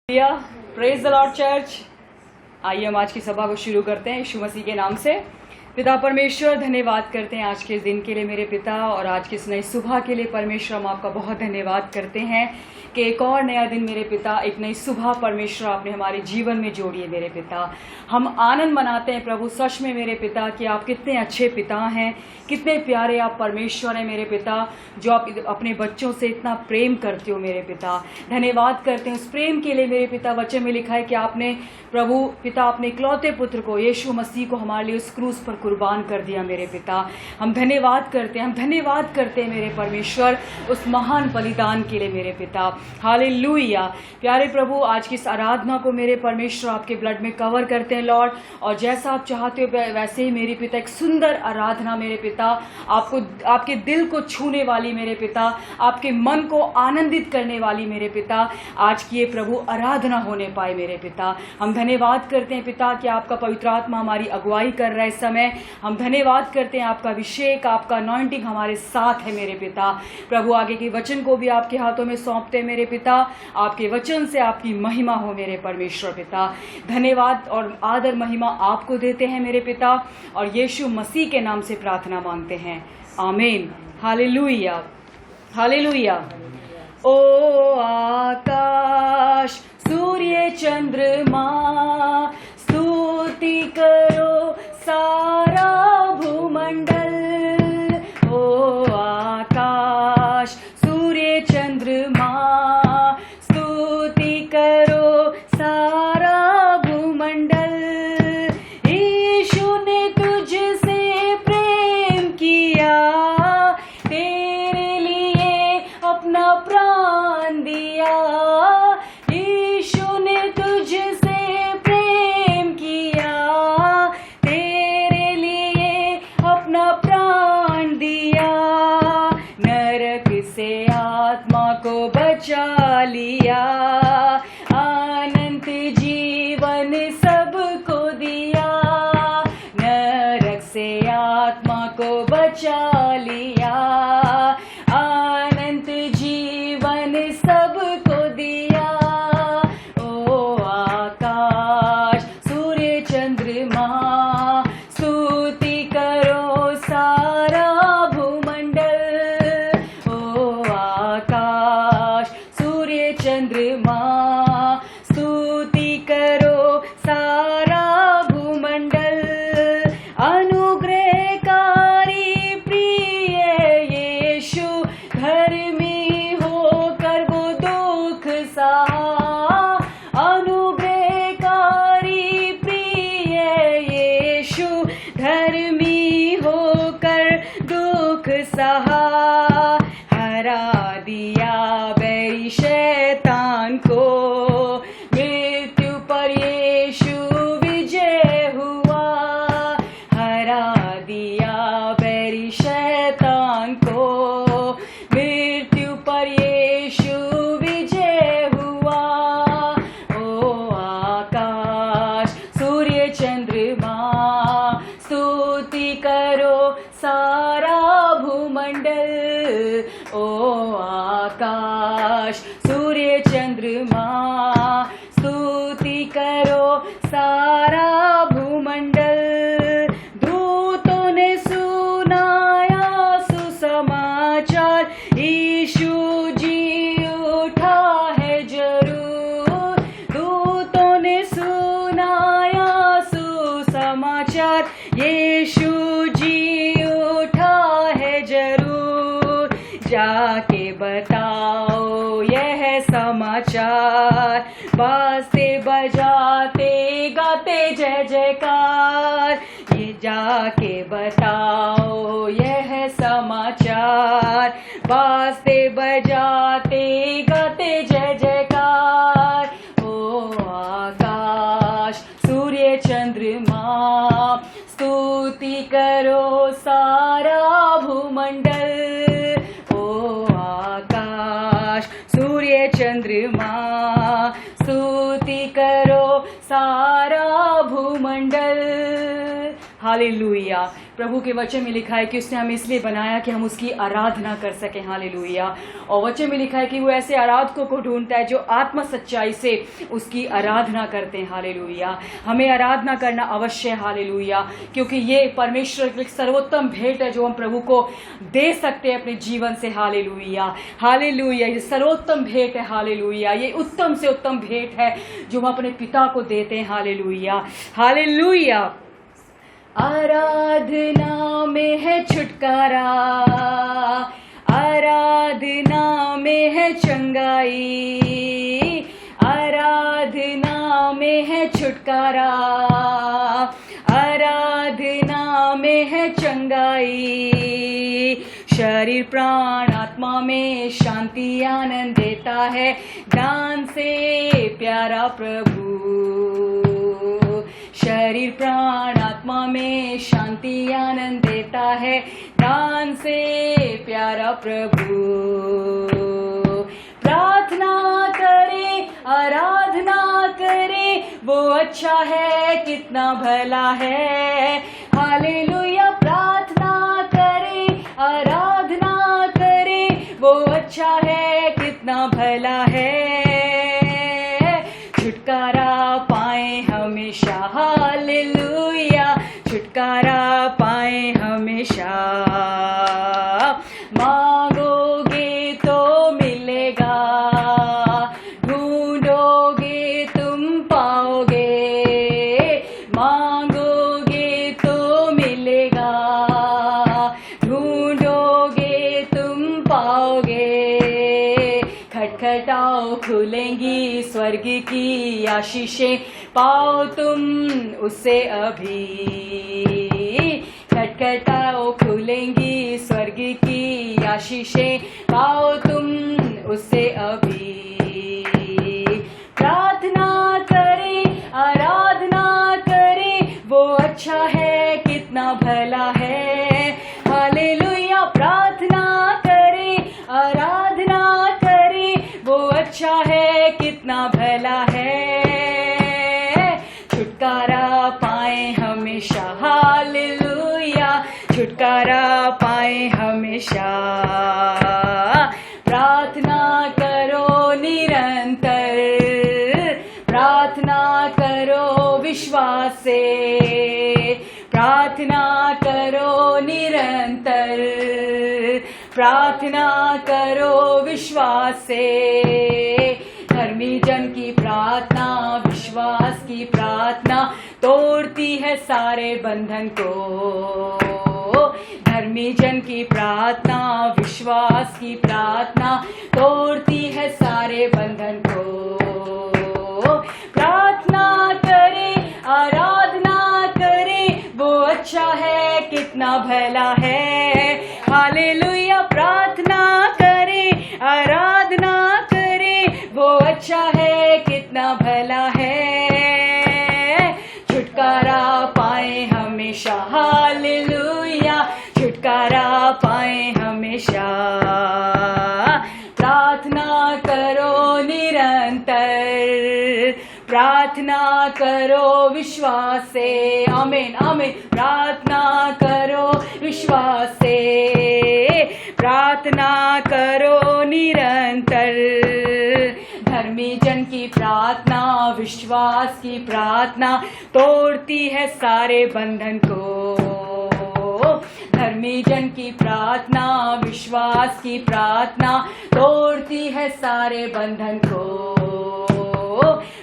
Praise the Lord church. आइए हम आज की सभा को शुरू करते हैं यीशु मसीह के नाम से। पिता परमेश्वर, धन्यवाद करते हैं आज के इस दिन के लिए मेरे पिता, और आज की इस नई सुबह के लिए परमेश्वर हम आपका बहुत धन्यवाद करते हैं कि एक और नया दिन मेरे पिता, एक नई सुबह परमेश्वर आपने हमारे जीवन में जोड़ी है मेरे पिता। हम आनंद मनाते हैं प्रभु सच में मेरे पिता कि आप कितने अच्छे पिता हैं, कितने प्यारे आप परमेश्वर हैं मेरे पिता, जो आप अपने बच्चों से इतना प्रेम करते हो मेरे पिता। धन्यवाद करते हैं उस प्रेम के लिए मेरे पिता। वचन में लिखा है कि आपने प्रभु पिता अपने इकलौते पुत्र को यीशु मसीह को हमारे लिए उस क्रूस पर कुर्बान कर दिया मेरे पिता। हम धन्यवाद करते हैं, हम धन्यवाद करते हैं मेरे परमेश्वर उस महान बलिदान के लिए मेरे पिता। हालेलुया। प्यारे प्रभु, आज की इस आराधना को मेरे परमेश्वर आपके ब्लड में कवर करते हैं लॉर्ड, और जैसा आप चाहते हो वैसे ही मेरे पिता एक सुंदर आराधना मेरे पिता, आपको आपके दिल को छूने वाली मेरे पिता, आपके मन को आनंदित करने वाली मेरे पिता, आज की ये प्रभु आराधना होने पाए मेरे पिता। हम धन्यवाद करते हैं पिता कि आपका पवित्र आत्मा हमारी अगुवाई कर रहा है इस समय। हम धन्यवाद करते हैं आपका अभिषेक, आपका अनॉइंटिंग हमारे साथ है मेरे पिता। प्रभु आगे के वचन को भी आपके हाथों में सौंपते हैं मेरे पिता। आपके वचन से आपकी महिमा हो मेरे परमेश्वर पिता। धन्यवाद और आदर महिमा आपको देते हैं मेरे पिता, और यीशु मसीह के नाम से प्रार्थना मांगते हैं, आमीन। Hallelujah, hallelujah. ओ आकाश सूर्य चंद्रमा स्तुति करो सारा भूमंडल। ओ आकाश सूर्य चंद्रमा स्तुति करो सारा भूमंडल। यीशु ने तुझसे प्रेम किया, तेरे लिए अपना प्राण दिया। यीशु ने तुझसे प्रेम किया, तेरे लिए अपना प्राण दिया। नरक से आत्मा को बचा लिया, अनंत जीवन सबको दिया। नरक से आत्मा को बचा लिया, अनंत जीवन सबको दिया। ओ आकाश सूर्य चंद्रमा स्तुति करो सारा भूमंडल। ओ आकाश सूर्य चंद्रमा स्तुति करो सारा भूमंडल। अनुग्रहकारी प्रिय यीशु धर्मी होकर वो दुख सहा। अनुग्रहकारी प्रिय यीशु धर्मी होकर दुख सहा। हरा दिया बैरी शैतान को, मृत्यु पर यीशु विजय हुआ। हरा दिया बैरी शैतान को, मृत्यु पर यीशु विजय हुआ। ओ आकाश सूर्य चंद्रमा स्तुति करो सारा भूमंडल। ओ आकाश सूर्य चंद्रमा स्तुति करो सारा भूमंडल। दूतों ने सुनाया सुसमाचार, यीशु जी उठा है जरूर। दूतों ने सुनाया सुसमाचार, यीशु जी उठा है जरूर। जाके बताओ यह समाचार, बाजे बजाते गाते जय जयकार। ये जाके बताओ यह समाचार, बाजे बजाते गाते जय जयकार। ओ आकाश सूर्य चंद्रमा स्तुति करो सारा भूमंडल। ओ आकाश सूर्य चंद्रमा स्तुति करो सारा भूमंडल। हालेलुया। प्रभु के वचन में लिखा है कि उसने हमें इसलिए बनाया कि हम उसकी आराधना कर सकें। हालेलुया। और वचन में लिखा है कि वो ऐसे आराधकों को ढूंढता है जो आत्म सच्चाई से उसकी आराधना करते हैं। हालेलुया। हमें आराधना करना अवश्य है। हालेलुया। क्योंकि ये परमेश्वर की सर्वोत्तम भेंट है जो हम प्रभु को दे सकते हैं अपने जीवन से। हालेलुया। हालेलुया। ये सर्वोत्तम भेंट है। हालेलुया। ये उत्तम से उत्तम भेंट है जो हम अपने पिता को देते हैं। हालेलुया। हालेलुया। आराधना में है छुटकारा, आराधना में है चंगाई, आराधना में है छुटकारा, आराधना में है चंगाई। शरीर प्राण आत्मा में शांति आनंद देता है दान से प्यारा प्रभु। शरीर प्राण आत्मा में शांति आनंद देता है दान से प्यारा प्रभु। प्रार्थना करे आराधना करे वो अच्छा है कितना भला है। हालेलुया। प्रार्थना करे आराधना करे वो अच्छा है कितना भला है। छुटकारा पाए हमेशा। हालेलुया। छुटकारा पाए हमेशा। मांगोगे तो मिलेगा, ढूंढोगे तुम पाओगे। मांगोगे तो मिलेगा, ढूंढोगे तुम पाओगे। खटखटाओ खुलेंगी स्वर्ग की आशीषें, पाओ तुम उससे अभी। खटखटाओ खुलेंगी स्वर्ग की आशीषें, पाओ तुम उससे अभी। प्रार्थना करे आराधना करे वो अच्छा है कितना भला है। हालेलुया। प्रार्थना करे आराधना करे वो अच्छा है कितना भला है। छुटकारा पाए हमेशा। हालेलुया। छुटकारा पाए हमेशा। प्रार्थना करो निरंतर, प्रार्थना करो विश्वास से, प्रार्थना करो निरंतर, प्रार्थना करो विश्वास से। धर्मी जन की प्रार्थना विश्वास की प्रार्थना तोड़ती है सारे बंधन को। धर्मी जन की प्रार्थना विश्वास की प्रार्थना तोड़ती है सारे बंधन को। प्रार्थना करे आराधना करे वो अच्छा है कितना भला है। हालेलुया। प्रार्थना करे आराधना करे वो अच्छा है कितना भला है। छुटकारा पाए हमेशा। हालेलुया। छुटकारा पाए हमेशा। प्रार्थना करो निरंतर, प्रार्थना करो विश्वास से। आमीन आमीन। प्रार्थना करो विश्वास से, प्रार्थना करो निरंतर। धर्मी जन की प्रार्थना विश्वास की प्रार्थना तोड़ती है सारे बंधन को। धर्मी जन की प्रार्थना विश्वास की प्रार्थना तोड़ती है सारे बंधन को।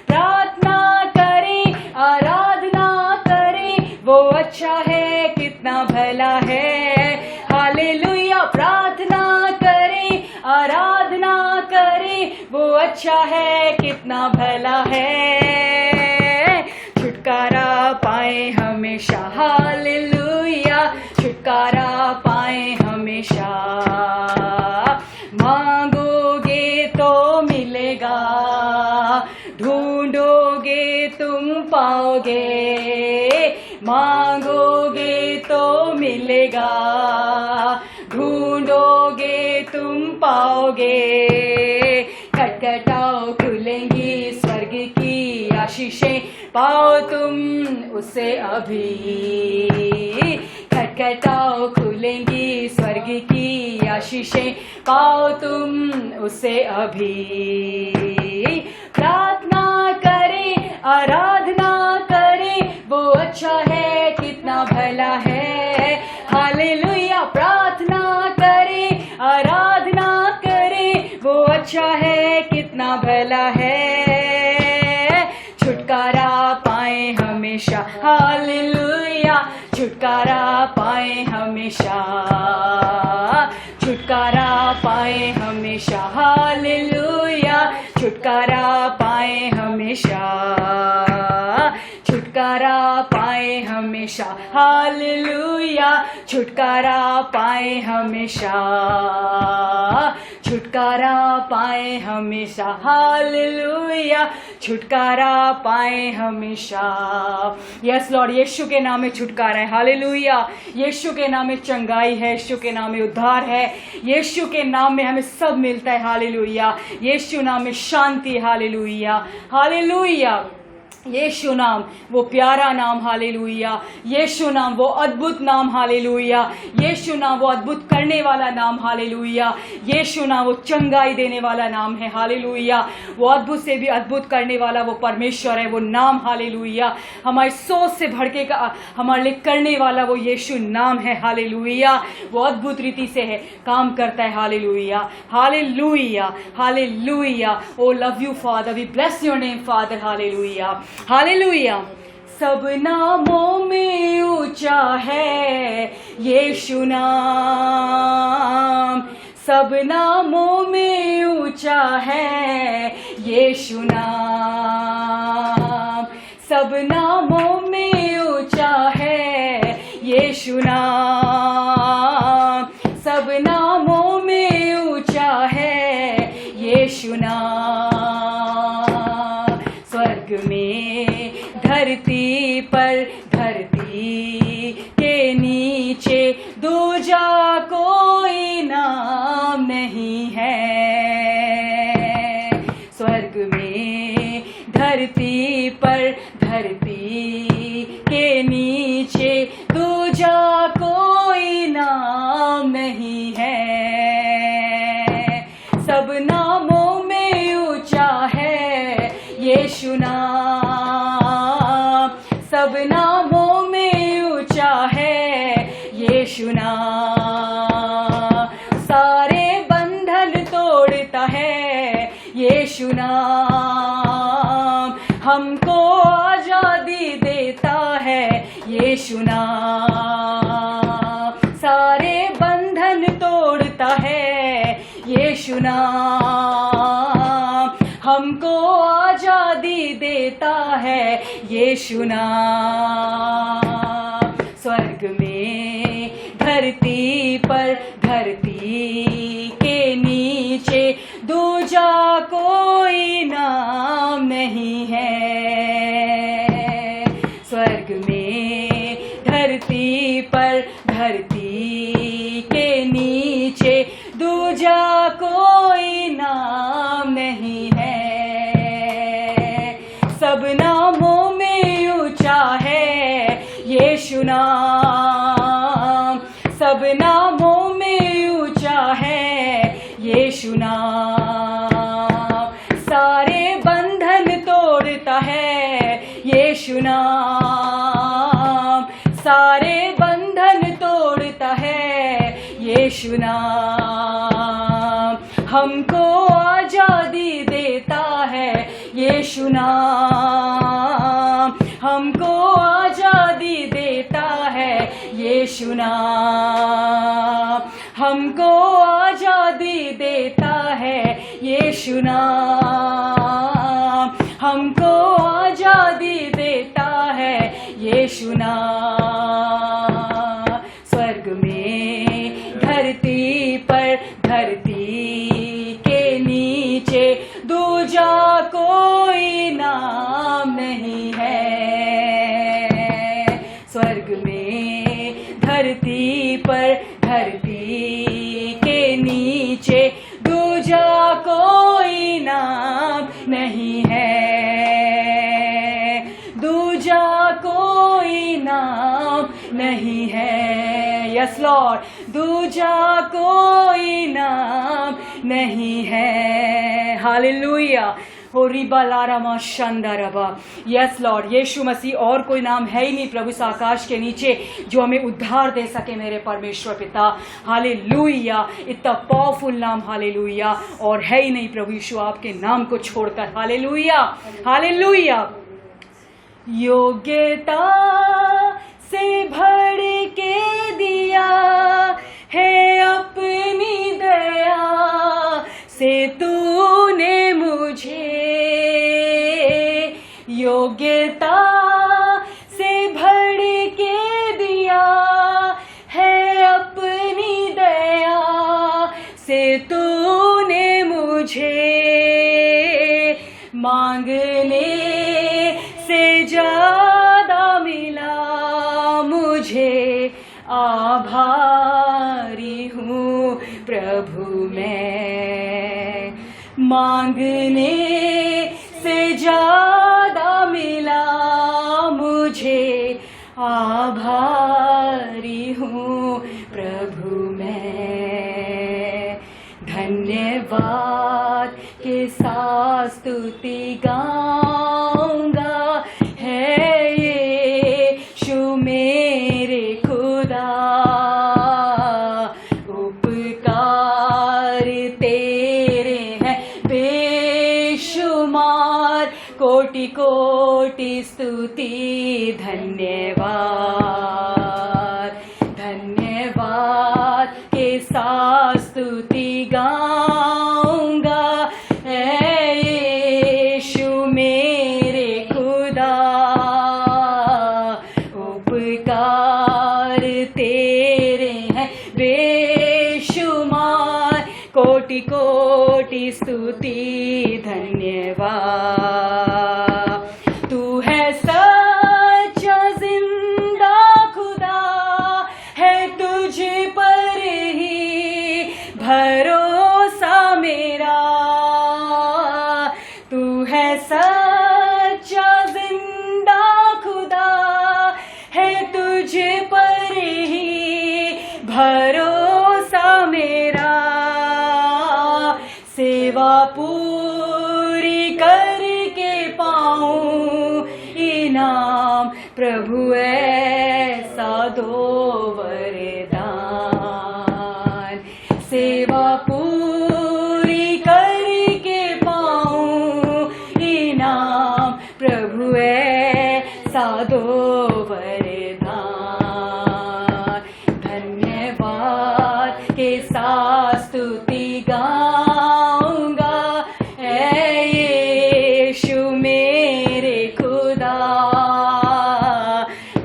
प्रार्थना करे आराधना करे वो अच्छा है कितना भला है। हालेलुया। प्रार्थना करे आराधना करे वो अच्छा है कितना भला है। छुटकारा पाए हमेशा। हालेलुया। छुटकारा पाए हमेशा। मांगोगे तो मिलेगा, ढूंढोगे तुम पाओगे। मांगोगे तो मिलेगा, ढूंढोगे तुम पाओगे। खटखटाओ खुलेंगी स्वर्ग की आशीषें, पाओ तुम उसे अभी, खटखटाओ खुलेंगी स्वर्ग की आशीषें, पाओ तुम उसे अभी। प्रार्थना करें आराधना करें, वो अच्छा है कितना भला है, हालेलुया। प्रार्थना करें आराधना करें, वो अच्छा है कितना भला है, छुटकारा पाए हमेशा, हालेलुया। छुटकारा पाए हमेशा, छुटकारा पाए हमेशा, हालेलुया। छुटकारा पाए हमेशा, छुटकारा पाए हमेशा, हालेलुया। छुटकारा पाए हमेशा, छुटकारा पाए हमेशा, हालेलुया। छुटकारा पाए हमेशा। यस लॉर्ड, यीशु के नाम में छुटकारा है, हालेलुया। यीशु के नाम में चंगाई है, यीशु के नाम में उद्धार है, यीशु के नाम में हमें सब मिलता है, हालेलुया। यीशु नाम में शांति, हालेलुया, हालेलुया। यीशु नाम वो प्यारा नाम, हालेलुया। यीशु नाम वो अद्भुत नाम, हालेलुया। यीशु नाम वो अद्भुत करने वाला नाम, हालेलुया। यीशु नाम वो चंगाई देने वाला नाम है, हालेलुया। वो अद्भुत से भी अद्भुत करने वाला वो परमेश्वर है, वो नाम, हालेलुया। हमारी सोच से भड़के का हमारे लिए करने वाला वो यीशु नाम है, हालेलुया। वो अद्भुत रीति से है काम करता है, hallelujah, hallelujah, hallelujah. Oh love you father, we bless your name father, hallelujah, hallelujah. सब नामों में ऊंचा है यीशु नाम, सब नामों में ऊंचा है यीशु नाम, सब नामों में ऊंचा है यीशु नाम, सब नामों में ऊंचा है यीशु नाम। स्वर्ग में धरती पर, धरती के नीचे दूजा कोई नाम नहीं है। स्वर्ग में धरती पर, धरती के नीचे दूजा कोई नाम नहीं है। सब नामों में ऊंचा है यीशु नाम, सब नामों में ऊंचा है यीशु नाम। सारे बंधन तोड़ता है यीशु नाम, हमको आजादी देता है यीशु नाम। सारे बंधन तोड़ता है यीशु नाम, हमको आजादी देता है यीशु नाम। स्वर्ग में धरती पर, धरती के नीचे दूजा कोई नाम नहीं है। स्वर्ग में धरती पर, धरती के नीचे दूजा कोई नाम नहीं है। सब नामों में ऊंचा है यीशु नाम, सब नामों में ऊंचा है यीशु नाम। सारे बंधन तोड़ता है यीशु नाम, सारे बंधन तोड़ता है यीशु नाम। हमको आजादी देता है यीशु नाम, हमको आजादी देता है यीशु नाम। हमको आजादी देता है यीशु नाम, हमको आजादी देता है यीशु नाम। स्वर्ग में धरती पर, धरती के नीचे दूजा कोई नाम नहीं है। स्वर्ग में धरती पर, धरती के नीचे दूजा कोई नाम नहीं है। दूजा कोई नाम नहीं है, यस लॉर्ड, दूजा कोई नाम नहीं है, हालेलुया। हो रिबा लारामा शांदारबा, यस लॉर्ड, यीशु मसीह, और कोई नाम है ही नहीं प्रभु इस आकाश के नीचे जो हमें उद्धार दे सके मेरे परमेश्वर पिता, हालेलुया। इतना पावरफुल नाम, हालेलुया, और है ही नहीं प्रभु यीशु आपके नाम को छोड़कर, हालेलुया, हालेलुया। योग्यता से भर के दिया है अपनी दया से तूने मुझे, योग्यता से भर के दिया है अपनी दया से तूने मुझे, मांगने से ज्यादा मिला मुझे, आभारी हूँ प्रभु मैं, मांगने से ज्यादा मिला मुझे, आभारी हूँ प्रभु मैं। धन्यवाद के साथ स्तुति गाऊंगा, है यीशु मेरे खुदा, उपकार तेरे हैं बेशुमार, कोटि कोटि स्तुति धन्यवाद, धन्यवाद के साथ स्तुति गाऊंगा, ऐ यीशु मेरे खुदा, उपकार तेरे हैं बेशुमार, कोटि कोटि स्तुति धन्यवाद। तू है सच्चा जिंदा खुदा, है तुझ पर ही भरोसा मेरा, तू है सच्चा जिंदा खुदा, है तुझ पर ही भरोसा मेरा, सेवा पूरी करके पाऊं इनाम, प्रभु ऐसा दो वरदान, सेवा पूरी करके पाऊं इनाम, प्रभु ऐसा दो वरदान। धन्यवाद के साथ स्तुति गाऊंगा, ऐ यीशु मेरे खुदा,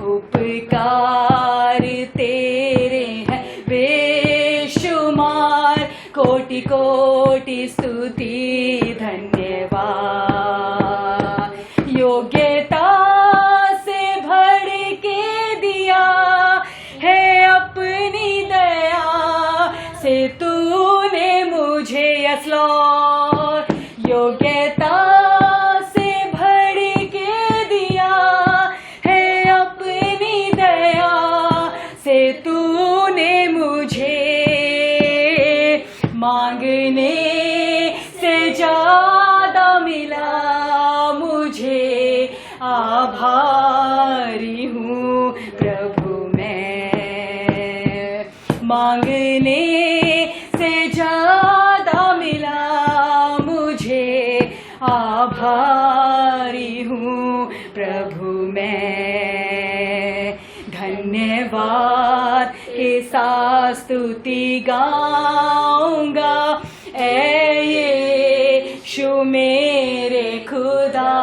उपकार तेरे हैं बेशुमार, कोटि कोटि स्तुति धन्यवाद। योग्यता से भर के दिया है अपनी दया से तूने मुझे, यस लॉर्ड, योग्यता से भर के दिया है अपनी दया से तूने मुझे, मांगने से ज्यादा मिला मुझे, आभारी हूँ प्रभु मैं, मांगने से ज्यादा मिला मुझे, आभारी हूँ प्रभु मैं। धन्यवाद के साथ स्तुति गाऊंगा, ऐ यीशु मेरे खुदा,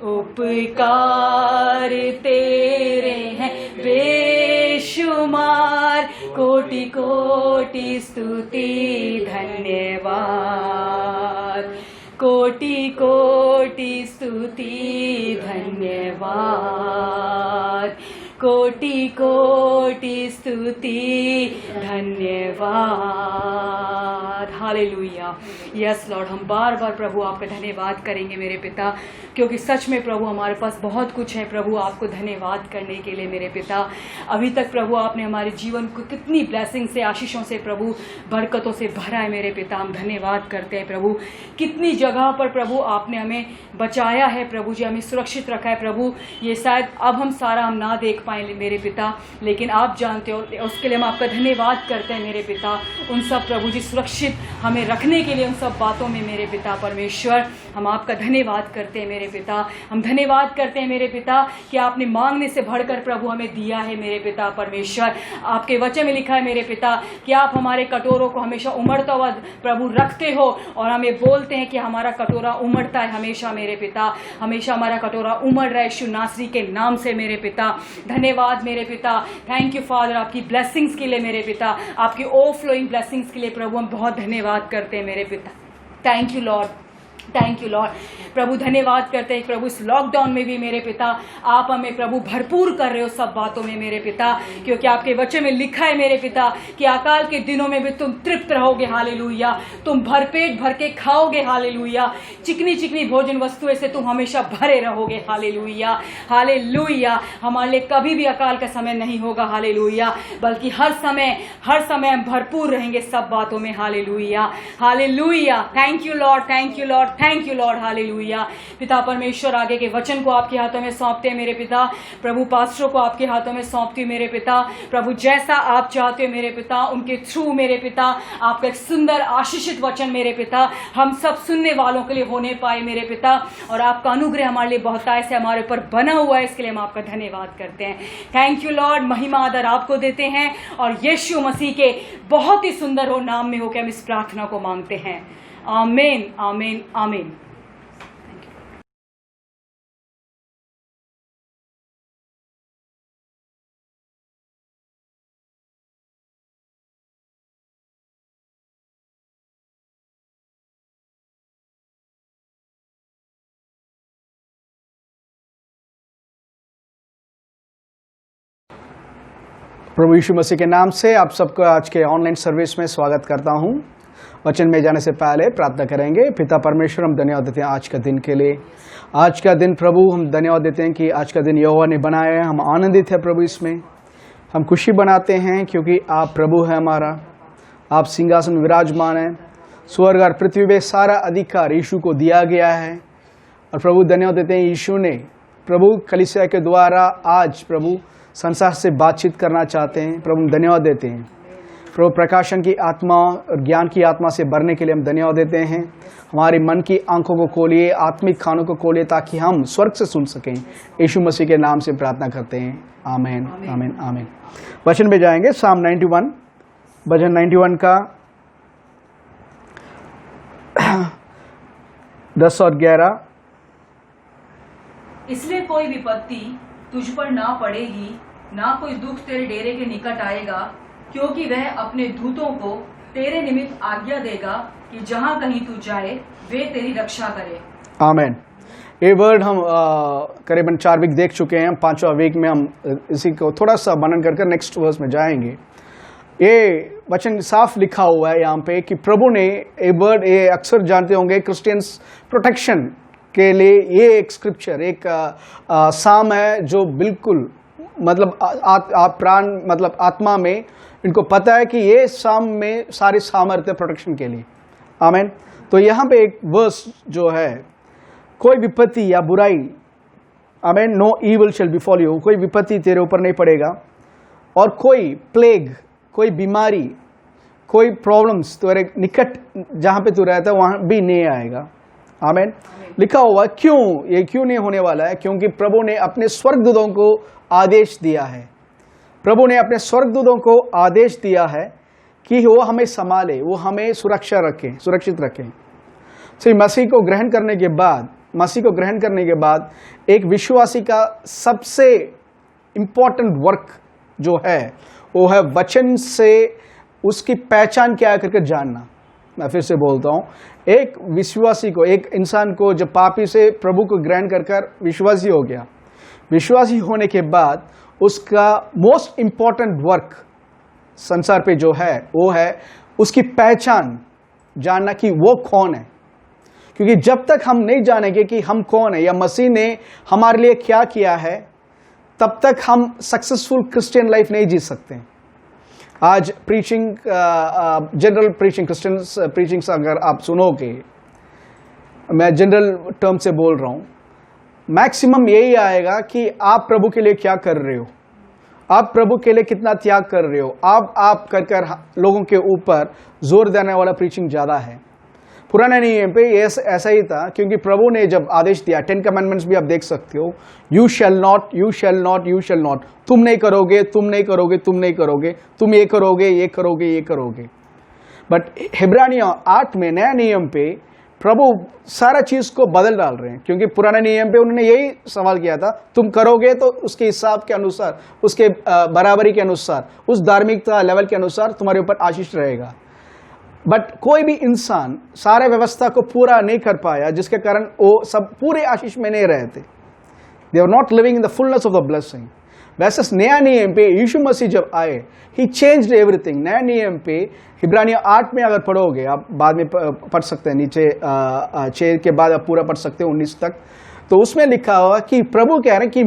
उपकार तेरे हैं बेशुमार, कोटि कोटि स्तुति धन्यवाद, कोटि कोटि स्तुति धन्यवाद, कोटि कोटि स्तुति धन्यवाद। धन्यवाद, हालेलुया। यस लॉर्ड, हम बार बार प्रभु आपका धन्यवाद करेंगे मेरे पिता, क्योंकि सच में प्रभु हमारे पास बहुत कुछ है प्रभु आपको धन्यवाद करने के लिए मेरे पिता। अभी तक प्रभु आपने हमारे जीवन को कितनी ब्लेसिंग से, आशीषों से प्रभु, बरकतों से भरा है मेरे पिता। हम धन्यवाद करते हैं प्रभु। कितनी जगह पर प्रभु आपने हमें बचाया है प्रभु जी, हमें सुरक्षित रखा है प्रभु। ये शायद अब हम सारा हम ना देख पाए मेरे पिता, लेकिन आप जानते हो, उसके लिए हम आपका धन्यवाद करते हैं मेरे पिता। उन सब प्रभु जी सुरक्षित हमें रखने के लिए, उन सब बातों में मेरे पिता परमेश्वर हम आपका धन्यवाद करते हैं मेरे पिता। हम धन्यवाद करते हैं मेरे पिता कि आपने मांगने से बढ़कर प्रभु हमें दिया है मेरे पिता परमेश्वर। आपके वचन में लिखा है मेरे पिता कि आप हमारे कटोरों को हमेशा उमड़ता हुआ प्रभु रखते हो, और हमें बोलते हैं कि हमारा कटोरा उमड़ता है हमेशा मेरे पिता। हमेशा हमारा कटोरा उमड़ रहा है यीशु नासरी के नाम से मेरे पिता। धन्यवाद मेरे पिता। थैंक यू फादर, आपकी ब्लेसिंग्स के लिए मेरे पिता, आपकी ओवरफ्लोइंग ब्लेसिंग्स के लिए प्रभु हम बहुत धन्यवाद करते हैं मेरे पिता। Thank you Lord, thank you Lord. प्रभु धन्यवाद करते हैं प्रभु, इस लॉकडाउन में भी मेरे पिता आप हमें प्रभु भरपूर कर रहे हो सब बातों में मेरे पिता, क्योंकि आपके वचन में लिखा है मेरे पिता कि अकाल के दिनों में भी तुम तृप्त रहोगे, हालेलुया। तुम भरपेट भर के खाओगे, हालेलुया। चिकनी चिकनी भोजन वस्तुएं से तुम हमेशा भरे रहोगे, हालेलुया, हालेलुया। हमारे लिए कभी भी अकाल का समय नहीं होगा, हालेलुया, बल्कि हर समय हम भरपूर रहेंगे सब बातों में, hallelujah, hallelujah. Thank you Lord, thank you Lord, thank you Lord, hallelujah. पिता परमेश्वर, आगे के वचन को आपके हाथों में सौंपते हैं मेरे पिता। प्रभु पास्टरों को आपके हाथों में सौंपती हूँ मेरे पिता। प्रभु जैसा आप चाहते हो मेरे पिता, उनके थ्रू मेरे पिता आपका एक सुंदर आशीषित वचन मेरे पिता हम सब सुनने वालों के लिए होने पाए मेरे पिता, और आपका अनुग्रह हमारे लिए बहुतायत से हमारे ऊपर बना हुआ है, इसके लिए हम आपका धन्यवाद करते हैं। Thank you Lord. महिमा आदर आपको देते हैं, और यीशु मसीह के बहुत ही सुंदर हो नाम में होकर हम इस प्रार्थना को मांगते हैं। आमीन, आमीन, आमीन। प्रभु यीशु मसीह के नाम से आप सबको आज के ऑनलाइन सर्विस में स्वागत करता हूं। वचन में जाने से पहले प्रार्थना करेंगे। पिता परमेश्वर, हम धन्यवाद देते हैं आज का दिन के लिए। आज का दिन प्रभु हम धन्यवाद देते हैं कि आज का दिन यहोवा ने बनाया है। हम आनंदित है प्रभु, इसमें हम खुशी बनाते हैं क्योंकि आप प्रभु है हमारा, आप सिंहासन विराजमान है। स्वर्ग और पृथ्वी में सारा अधिकार यीशु को दिया गया है। और प्रभु धन्यवाद देते हैं, यीशु ने प्रभु कलीसिया के द्वारा आज प्रभु संसार से बातचीत करना चाहते हैं। प्रभु धन्यवाद देते हैं। प्रभु प्रकाशन की आत्मा और ज्ञान की आत्मा से भरने के लिए हम धन्यवाद देते हैं। हमारे मन की आंखों को खोलिए, आत्मिक कानों को खोलिए, ताकि हम स्वर्ग से सुन सकें। यीशु मसीह के नाम से प्रार्थना करते हैं, आमीन, आमीन, आमीन। वचन में जाएंगे साम 91, भजन 91 का 10 और 11। इसलिए कोई विपत्ति तुझ पर ना पड़ेगी, ना कोई दुख तेरे डेरे के निकट आएगा, क्योंकि वह अपने दूतों को तेरे निमित्त आज्ञा देगा कि जहां कहीं तू जाए वे तेरी रक्षा करे। आमीन। ये वर्ड हम करीबन 4 वीक देख चुके हैं। 5वां वीक में हम इसी को थोड़ा सा मनन करके नेक्स्ट वर्स में जाएंगे। ये वचन साफ लिखा हुआ है यहाँ पे कि प्रभु ने ये वर्ड, ये अक्सर जानते होंगे क्रिश्चियंस प्रोटेक्शन के लिए ये एक स्क्रिप्चर, एक साम है जो बिल्कुल मतलब प्राण मतलब आत्मा में इनको पता है कि ये साम में सारे सामर्थ्य प्रोटेक्शन के लिए। आमीन। तो यहाँ पे एक वर्स जो है, कोई विपत्ति या बुराई, आमीन, नो ईविल शैल बिफॉल यू, कोई विपत्ति तेरे ऊपर नहीं पड़ेगा, और कोई प्लेग, कोई बीमारी, कोई प्रॉब्लम्स तेरे निकट जहाँ पे तू रहता है वहाँ भी नहीं आएगा। आमीन। लिखा हुआ क्यों, ये क्यों नहीं होने वाला है? क्योंकि प्रभु ने अपने स्वर्गदूतों को आदेश दिया है। प्रभु ने अपने स्वर्गदूतों को आदेश दिया है कि वो हमें संभाले, वो हमें सुरक्षित रखें। तो मसीह को ग्रहण करने के बाद एक विश्वासी का सबसे इम्पोर्टेंट वर्क जो है वो है वचन से उसकी पहचान क्या है करके जानना। मैं फिर से बोलता हूँ, एक विश्वासी को, एक इंसान को जब पापी से प्रभु को ग्रहण कर विश्वासी हो गया, विश्वासी होने के बाद उसका मोस्ट इम्पॉर्टेंट वर्क संसार पे जो है वो है उसकी पहचान जानना कि वो कौन है, क्योंकि जब तक हम नहीं जानेंगे कि हम कौन है या मसीह ने हमारे लिए क्या किया है, तब तक हम सक्सेसफुल क्रिश्चियन लाइफ नहीं जी सकते। आज preaching, general preaching, Christian preachings अगर आप सुनोगे, मैं जनरल टर्म से बोल रहा हूं, मैक्सिमम यही आएगा कि आप प्रभु के लिए क्या कर रहे हो, आप प्रभु के लिए कितना त्याग कर रहे हो, आप कर लोगों के ऊपर जोर देने वाला प्रीचिंग ज्यादा है। पुराने नियम पे ऐसा ही था, क्योंकि प्रभु ने जब आदेश दिया, 10 कमांडमेंट्स भी आप देख सकते हो, you shall not, you shall not, you shall not, तुम नहीं करोगे, तुम नहीं करोगे, तुम नहीं करोगे, तुम ये करोगे, ये करोगे, ये करोगे। बट हिब्रानियों 8 में नया नियम पे प्रभु सारा चीज को बदल डाल रहे हैं, क्योंकि पुराने नियम पे उन्होंने यही सवाल किया था, तुम करोगे तो उसके हिसाब के अनुसार, उसके बराबरी के अनुसार, उस धार्मिकता लेवल के अनुसार तुम्हारे ऊपर आशीष रहेगा। बट कोई भी इंसान सारे व्यवस्था को पूरा नहीं कर पाया, जिसके कारण वो सब पूरे आशीष में नहीं रहते। They are not living in the fullness of the blessing. वैसे नया नियम पे यीशु मसीह जब आए, ही चेंज्ड एवरीथिंग। नया नियम पे हिब्रानियों 8 में अगर पढ़ोगे, आप बाद में पढ़ सकते हैं, नीचे 6 के बाद आप पूरा पढ़ सकते हैं 19 तक, तो उसमें लिखा हुआ कि प्रभु कह रहे हैं कि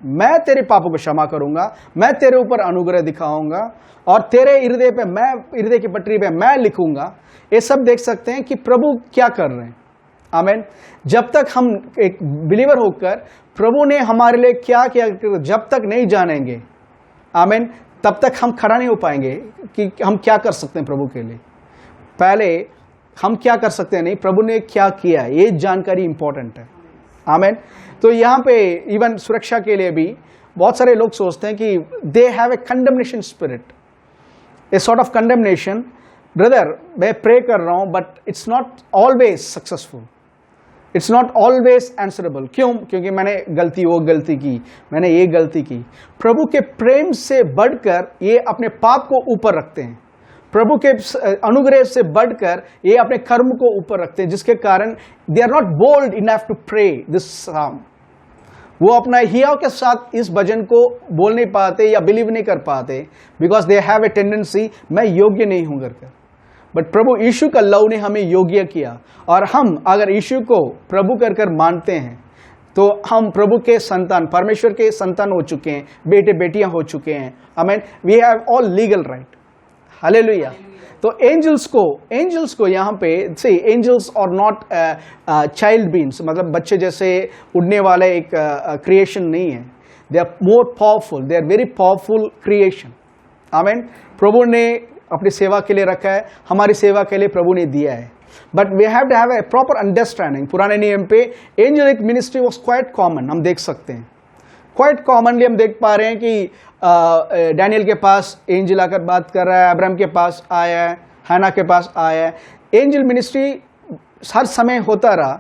मैं तेरे पापों को क्षमा करूंगा, मैं तेरे ऊपर अनुग्रह दिखाऊंगा, और तेरे हृदय पे, मैं हृदय की पटरी पे मैं लिखूंगा। ये सब देख सकते हैं कि प्रभु क्या कर रहे हैं। आमीन। जब तक हम एक बिलीवर होकर प्रभु ने हमारे लिए क्या किया, जब तक नहीं जानेंगे, आमीन, तब तक हम खड़ा नहीं हो पाएंगे कि हम क्या कर सकते हैं प्रभु के लिए। पहले हम क्या कर सकते हैं, नहीं, प्रभु ने क्या किया, ये जानकारी इंपॉर्टेंट है। आमीन। तो यहाँ पे इवन सुरक्षा के लिए भी बहुत सारे लोग सोचते हैं कि they have a condemnation spirit, a sort of condemnation. Brother, मैं प्रे कर रहा हूं, but it's not always successful, it's not always answerable. क्यों? क्योंकि मैंने वो गलती की, मैंने ये गलती की। प्रभु के प्रेम से बढ़कर ये अपने पाप को ऊपर रखते हैं, प्रभु के अनुग्रह से बढ़कर ये अपने कर्म को ऊपर रखते हैं, जिसके कारण they are not bold enough to pray this psalm. वो अपना हियाव के साथ इस भजन को बोल नहीं पाते या बिलीव नहीं कर पाते, because they have a tendency, मैं योग्य नहीं हूं करके। बट प्रभु यीशु का लव ने हमें योग्य किया, और हम अगर यीशु को प्रभु कर मानते हैं, तो हम प्रभु के संतान, परमेश्वर के संतान हो चुके हैं, बेटे बेटियां हो चुके हैं। Amen. We have all legal right. Hallelujah. तो एंजल्स को यहाँ पे से एंजल्स और नॉट चाइल्ड बीन्स, मतलब बच्चे जैसे उड़ने वाले एक क्रिएशन नहीं है। They are more powerful, they are very powerful creation. Amen. प्रभु ने अपनी सेवा के लिए रखा है, हमारी सेवा के लिए प्रभु ने दिया है। But we have to have a proper understanding. पुराने नियम पे angelic ministry was quite common, हम देख सकते हैं, क्वाइट कॉमनली हम देख पा रहे हैं कि डैनियल के पास एंजल आकर बात कर रहा है, अब्राहम के पास आया है, हन्ना के पास आया है। एंजल मिनिस्ट्री हर समय होता रहा।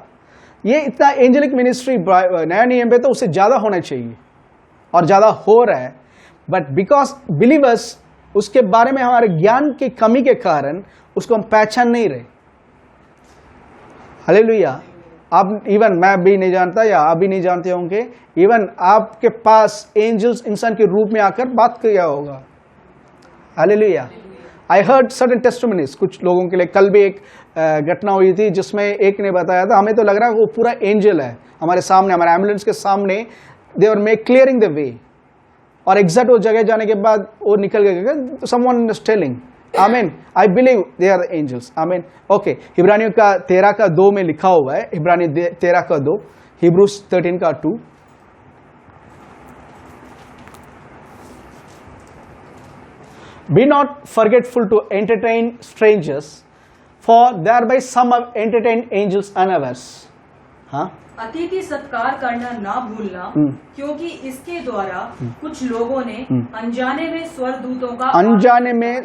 ये इतना एंजेलिक मिनिस्ट्री नया नियम पे तो उससे ज़्यादा होना चाहिए, और ज़्यादा हो रहा है। बट बिकॉज बिलीवर्स उसके बारे में हमारे ज्ञान की कमी के कारण उसको हम पहचान नहीं रहे। हालेलुया। आप, इवन मैं भी नहीं जानता, या आप भी नहीं जानते होंगे, इवन आपके पास एंजल्स इंसान के रूप में आकर बात किया होगा। Hallelujah. I heard certain testimonies, कुछ लोगों के लिए। कल भी एक घटना हुई थी जिसमें एक ने बताया था, हमें तो लग रहा है वो पूरा एंजल है हमारे सामने, हमारे एम्बुलेंस के सामने, दे वर मेक क्लियरिंग द वे, और एग्जैक्ट वो जगह जाने के बाद वो निकल गए। Someone is telling, amen, I believe they are angels. Amen. Okay, हिब्रानियों का 13:2 में लिखा हुआ है, हिब्रानियों 13:2, Hebrews 13:2। Be not forgetful to entertain strangers, for thereby some have entertained angels unawares. हाँ, अतिथि सत्कार करना ना भूलना, क्योंकि इसके द्वारा कुछ लोगों ने अनजाने में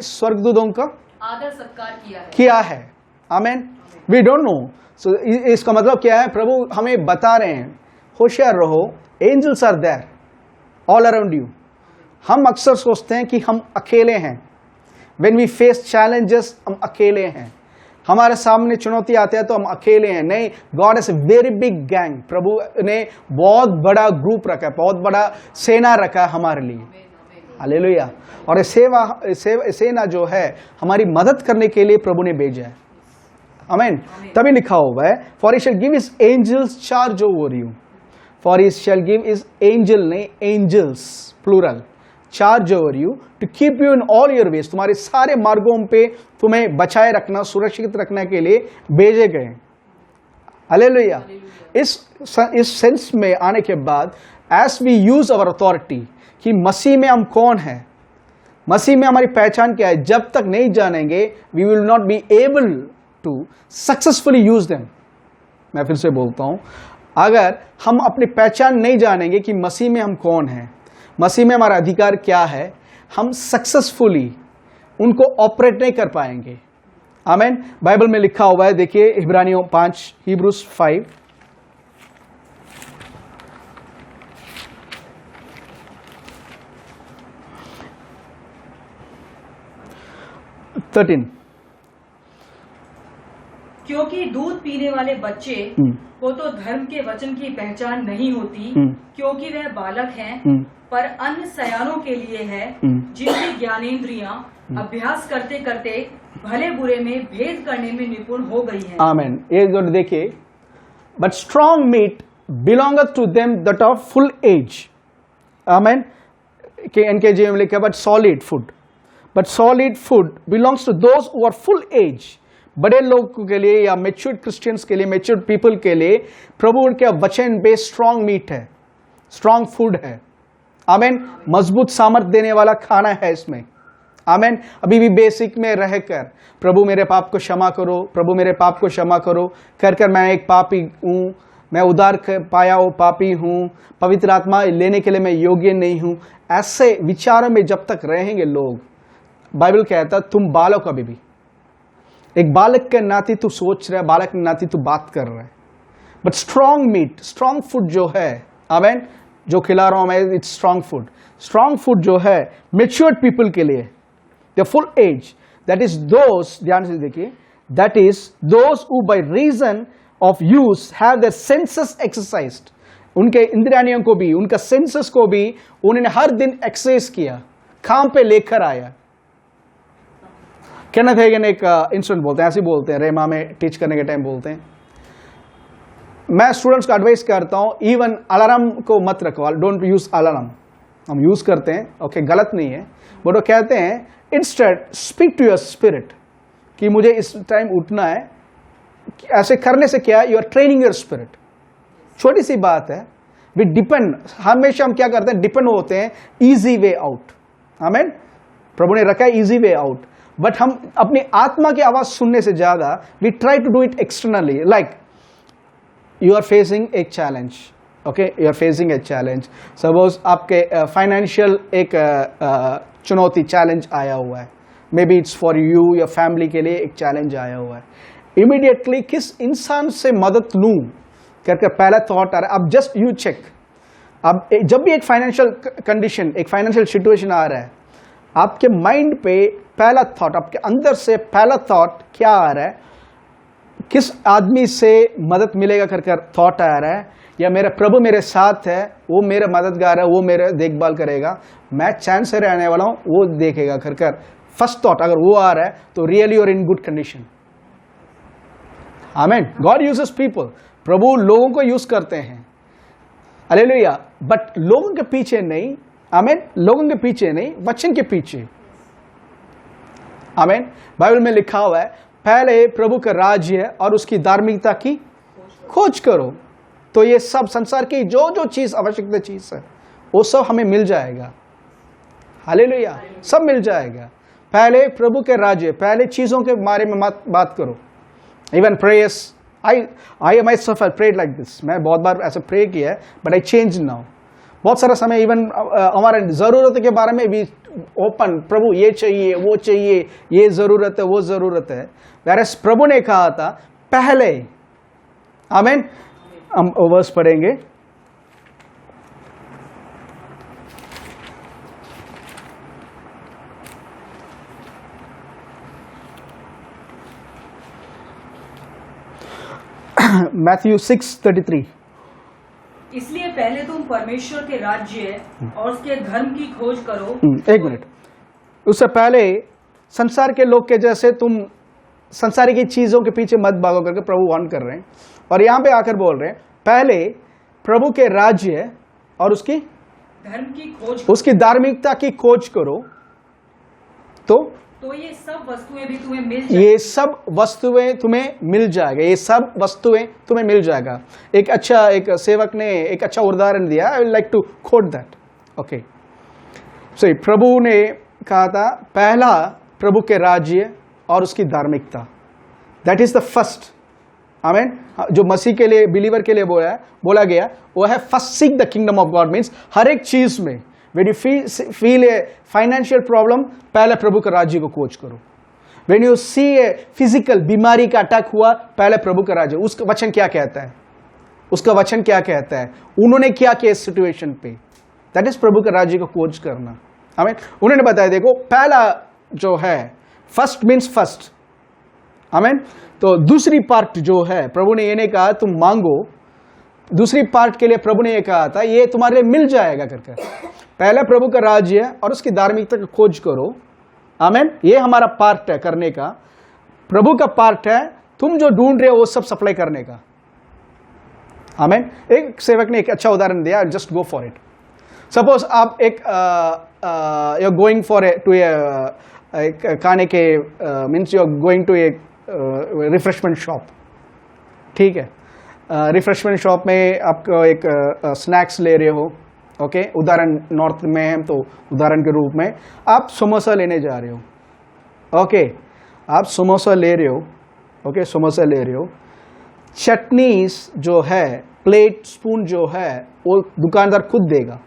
स्वर्गदूतों का आदर सत्कार किया है। आमीन। We don't know. सो इसका मतलब क्या है? प्रभु हमें बता रहे हैं, होशियार रहो, angels are there all around you. हम अक्सर सोचते हैं कि हम अकेले हैं। व्हेन वी फेस चैलेंजेस, हम अकेले हैं, हमारे सामने चुनौती आते हैं तो हम अकेले हैं। नहीं, God is a very big gang. प्रभु ने बहुत बड़ा ग्रुप रखा है, बहुत बड़ा सेना रखा है हमारे लिए। हालेलुया। और ये सेना जो है हमारी मदद करने के लिए प्रभु ने भेजा है। आमीन। तभी लिखा हुआ है for he shall give his angels charge over you. For he shall give his angel ने angels plural charge over you to keep you in all your ways. तुम्हारे सारे मार्गों पे तुम्हें बचाए रखना, सुरक्षित रखने के लिए भेजे गए। हालेलुया। इस सेंस में आने के बाद as we use our authority कि मसीह में हम कौन है, मसीह में हमारी पहचान क्या है, जब तक नहीं जानेंगे we will not be able to successfully use them. मैं फिर से बोलता हूं, अगर हम अपनी पहचान नहीं जानेंगे कि मसीह में हम कौन हैं, मसीह में हमारा अधिकार क्या है, हम सक्सेसफुली उनको ऑपरेट नहीं कर पाएंगे। आमीन। बाइबल में लिखा हुआ है, देखिए इब्रानियों 5, Hebrews 5 13। क्योंकि दूध पीने वाले बच्चे को तो धर्म के वचन की पहचान नहीं होती, क्योंकि वह बालक हैं, पर अन्य सयानों के लिए है, जिनकी ज्ञानेंद्रियां अभ्यास करते करते भले बुरे में भेद करने में निपुण हो गई हैं। आमीन। ये जो देखिए, but strong meat belongeth to them that are full age. आमीन। के एनकेजी में लिखा but solid food belongs to those who are full age. बड़े लोगों के लिए या मैच्योर्ड क्रिश्चियंस के लिए, मैच्योर्ड पीपल के लिए प्रभु उनके वचन पे स्ट्रॉन्ग मीट है, स्ट्रॉन्ग फूड है। आमीन। मजबूत सामर्थ देने वाला खाना है इसमें। आमीन। अभी भी बेसिक में रहकर प्रभु मेरे पाप को क्षमा करो, प्रभु मेरे पाप को क्षमा करो कर कर मैं एक पापी हूँ, मैं उद्धार पाया हो पापी हूँ, पवित्र आत्मा लेने के लिए मैं योग्य नहीं हूँ, ऐसे विचारों में जब तक रहेंगे लोग, बाइबल कहता है तुम बालक, अभी भी एक बालक के नाते तू सोच रहा है, बालक के नाते तू बात कर रहा है। But strong meat, strong food जो है, आमीन, जो खिला रहा हूं मैं, it's strong food. Strong food जो है मैच्योर्ड पीपल के लिए, the full age, that is those, ध्यान से देखिए, that is those who by reason of use have their senses exercised. उनके इंद्रियाणियों को भी, उनका सेंसेस को भी उन्होंने हर दिन एक्सरसाइज किया, काम पे लेकर आया। केनेथ हेगन एक इंसिडेंट बोलते हैं, ऐसे बोलते हैं, रेमा में टीच करने के टाइम बोलते हैं, मैं स्टूडेंट्स को एडवाइस करता हूं इवन अलार्म को मत रखो, डोंट यूज अलार्म। हम यूज करते हैं, ओके, गलत नहीं है, बट वो कहते हैं instead speak to your spirit कि मुझे इस टाइम उठना है। ऐसे करने से क्या, you are training your spirit. छोटी सी बात है, वी डिपेंड, हमेशा हम क्या करते हैं, डिपेंड होते हैं इजी वे आउट। आमीन। प्रभु ने रखा है इजी वे आउट, बट हम अपनी आत्मा की आवाज सुनने से ज्यादा we try to do it externally. Like you are facing a challenge, okay, you are facing a challenge, suppose आपके फाइनेंशियल एक चुनौती, चैलेंज आया हुआ है, maybe it's for you, या फैमिली के लिए एक चैलेंज आया हुआ है। इमीडिएटली किस इंसान से मदद लूं करके पहला थॉट आ रहा है। अब जस्ट यू चेक, अब जब भी एक फाइनेंशियल कंडीशन, एक फाइनेंशियल सिचुएशन आ रहा है, आपके माइंड पे पहला थॉट, आपके अंदर से पहला थॉट क्या आ रहा है, किस आदमी से मदद मिलेगा करके थॉट आ रहा है, या मेरा प्रभु मेरे साथ है, वो मेरा मददगार है, वो मेरा देखभाल करेगा, मैं चैन से रहने वाला हूं, वो देखेगा करकर फर्स्ट थॉट अगर वो आ रहा है तो रियली और इन गुड कंडीशन। आमीन। गॉड यूजेस पीपल, प्रभु लोगों को यूज करते हैं, हालेलुया, बट लोगों के पीछे नहीं। आमीन। लोगों के पीछे नहीं, वचन के पीछे। आमीन। बाइबल में लिखा हुआ है पहले प्रभु का राज्य और उसकी धार्मिकता की खोज करो, तो ये सब संसार की जो जो चीज आवश्यकता चीज है वो सब हमें मिल जाएगा। हालेलुया, सब मिल जाएगा। पहले प्रभु के राज्य, पहले चीजों के बारे में बात करो। Even prayers, I myself have prayed like this, मैं बहुत बार ऐसा प्रे किया है, बट आई चेंज नाउ। बहुत सारा समय इवन हमारे जरूरत के बारे में भी ओपन, प्रभु ये चाहिए, वो चाहिए, ये जरूरत है, वो जरूरत है, वैरस प्रभु ने कहा था पहले। आमीन। हम वर्स पढ़ेंगे, मैथ्यू 6:33। इसलिए पहले तुम परमेश्वर के राज्य और उसके धर्म की खोज करो। एक मिनट, उससे पहले संसार के लोग के जैसे तुम संसारी की चीजों के पीछे मत भागो करके प्रभु वार्न कर रहे हैं। और यहां पे आकर बोल रहे हैं पहले प्रभु के राज्य और उसकी धर्म की खोज, उसकी धार्मिकता की खोज करो तो ये सब वस्तुएं भी तुम्हें मिल ये सब वस्तुएं तुम्हें मिल जाएगा। ये सब वस्तुएं तुम्हें मिल जाएगा। एक सेवक ने एक अच्छा उदाहरण दिया। I will like to quote that. Okay, so प्रभु ने कहा था पहला प्रभु के राज्य और उसकी धार्मिकता, दैट इज द फर्स्ट। आमीन। जो मसीह के लिए, बिलीवर के लिए बोला गया वो है first seek the kingdom of God. Means हर एक चीज में When you feel a financial problem, पहले प्रभु के राज्य को खोज करो। When you see a physical बीमारी का अटैक हुआ, पहले प्रभु का राज्य। उसका वचन क्या कहता है? उसका वचन क्या कहता है? उन्होंने क्या किया इस सिचुएशन पे? दैट इज प्रभु के राज्य को खोज करना। आमीन। उन्होंने बताया देखो पहला जो है फर्स्ट मीन्स फर्स्ट। आमीन। तो दूसरी पार्ट जो है प्रभु ने ये नहीं कहा तुम मांगो, दूसरी पार्ट के लिए प्रभु ने ये कहा था ये तुम्हारे लिए मिल जाएगा करके। पहले प्रभु का राज्य और उसकी धार्मिकता की खोज करो। आमीन। ये हमारा पार्ट है करने का। प्रभु का पार्ट है तुम जो ढूंढ रहे हो वो सब सप्लाई करने का। आमीन। एक सेवक ने एक अच्छा उदाहरण दिया, just go for it. Suppose आप एक you are going for to खाने के means you are going to a refreshment shop. ठीक है, रिफ्रेशमेंट शॉप में आप एक स्नैक्स ले रहे हो। ओके, उदाहरण नॉर्थ में है तो उदाहरण के रूप में आप समोसा लेने जा रहे हो। ओके, आप समोसा ले रहे हो। ओके, समोसा ले रहे हो। चटनीस जो है, प्लेट स्पून जो है वो दुकानदार खुद देगा।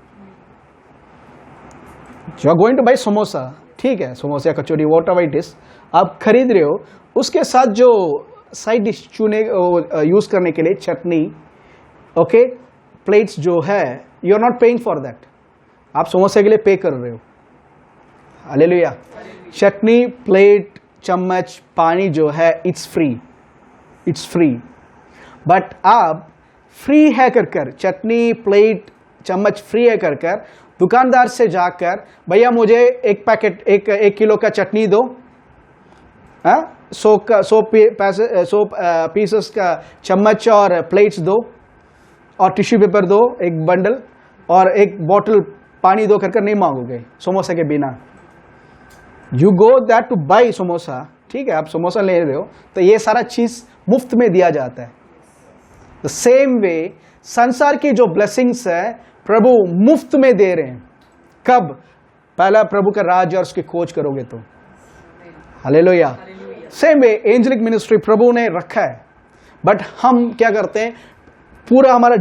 You are going to buy samosa, ठीक है, samosa kachori whatever it is आप खरीद रहे हो। उसके साथ जो साइड डिश चुने यूज करने के लिए चटनी, ओके, प्लेट्स जो है you are not paying for that, आप समोसे के लिए पे कर रहे हो। हालेलुया। चटनी, प्लेट, चम्मच, पानी जो है it's free, it's free. But आप फ्री है कर चटनी, प्लेट, चम्मच फ्री है कर दुकानदार से जाकर भैया मुझे एक पैकेट एक किलो का चटनी दो, 100 पीसेस का चम्मच और प्लेट्स दो और टिश्यू पेपर दो एक बंडल और एक बॉटल पानी दो कर नहीं मांगोगे समोसा के बिना। You go that to buy samosa, ठीक है, आप समोसा ले रहे हो तो ये सारा चीज मुफ्त में दिया जाता है। द सेम वे संसार की जो ब्लेसिंग्स है प्रभु मुफ्त में दे रहे हैं। कब? पहला प्रभु का राज और उसकी खोज करोगे तो। Hallelujah. Same way angelic ministry प्रभु ने रखा है, बट हम क्या करते हैं पूरा हमारा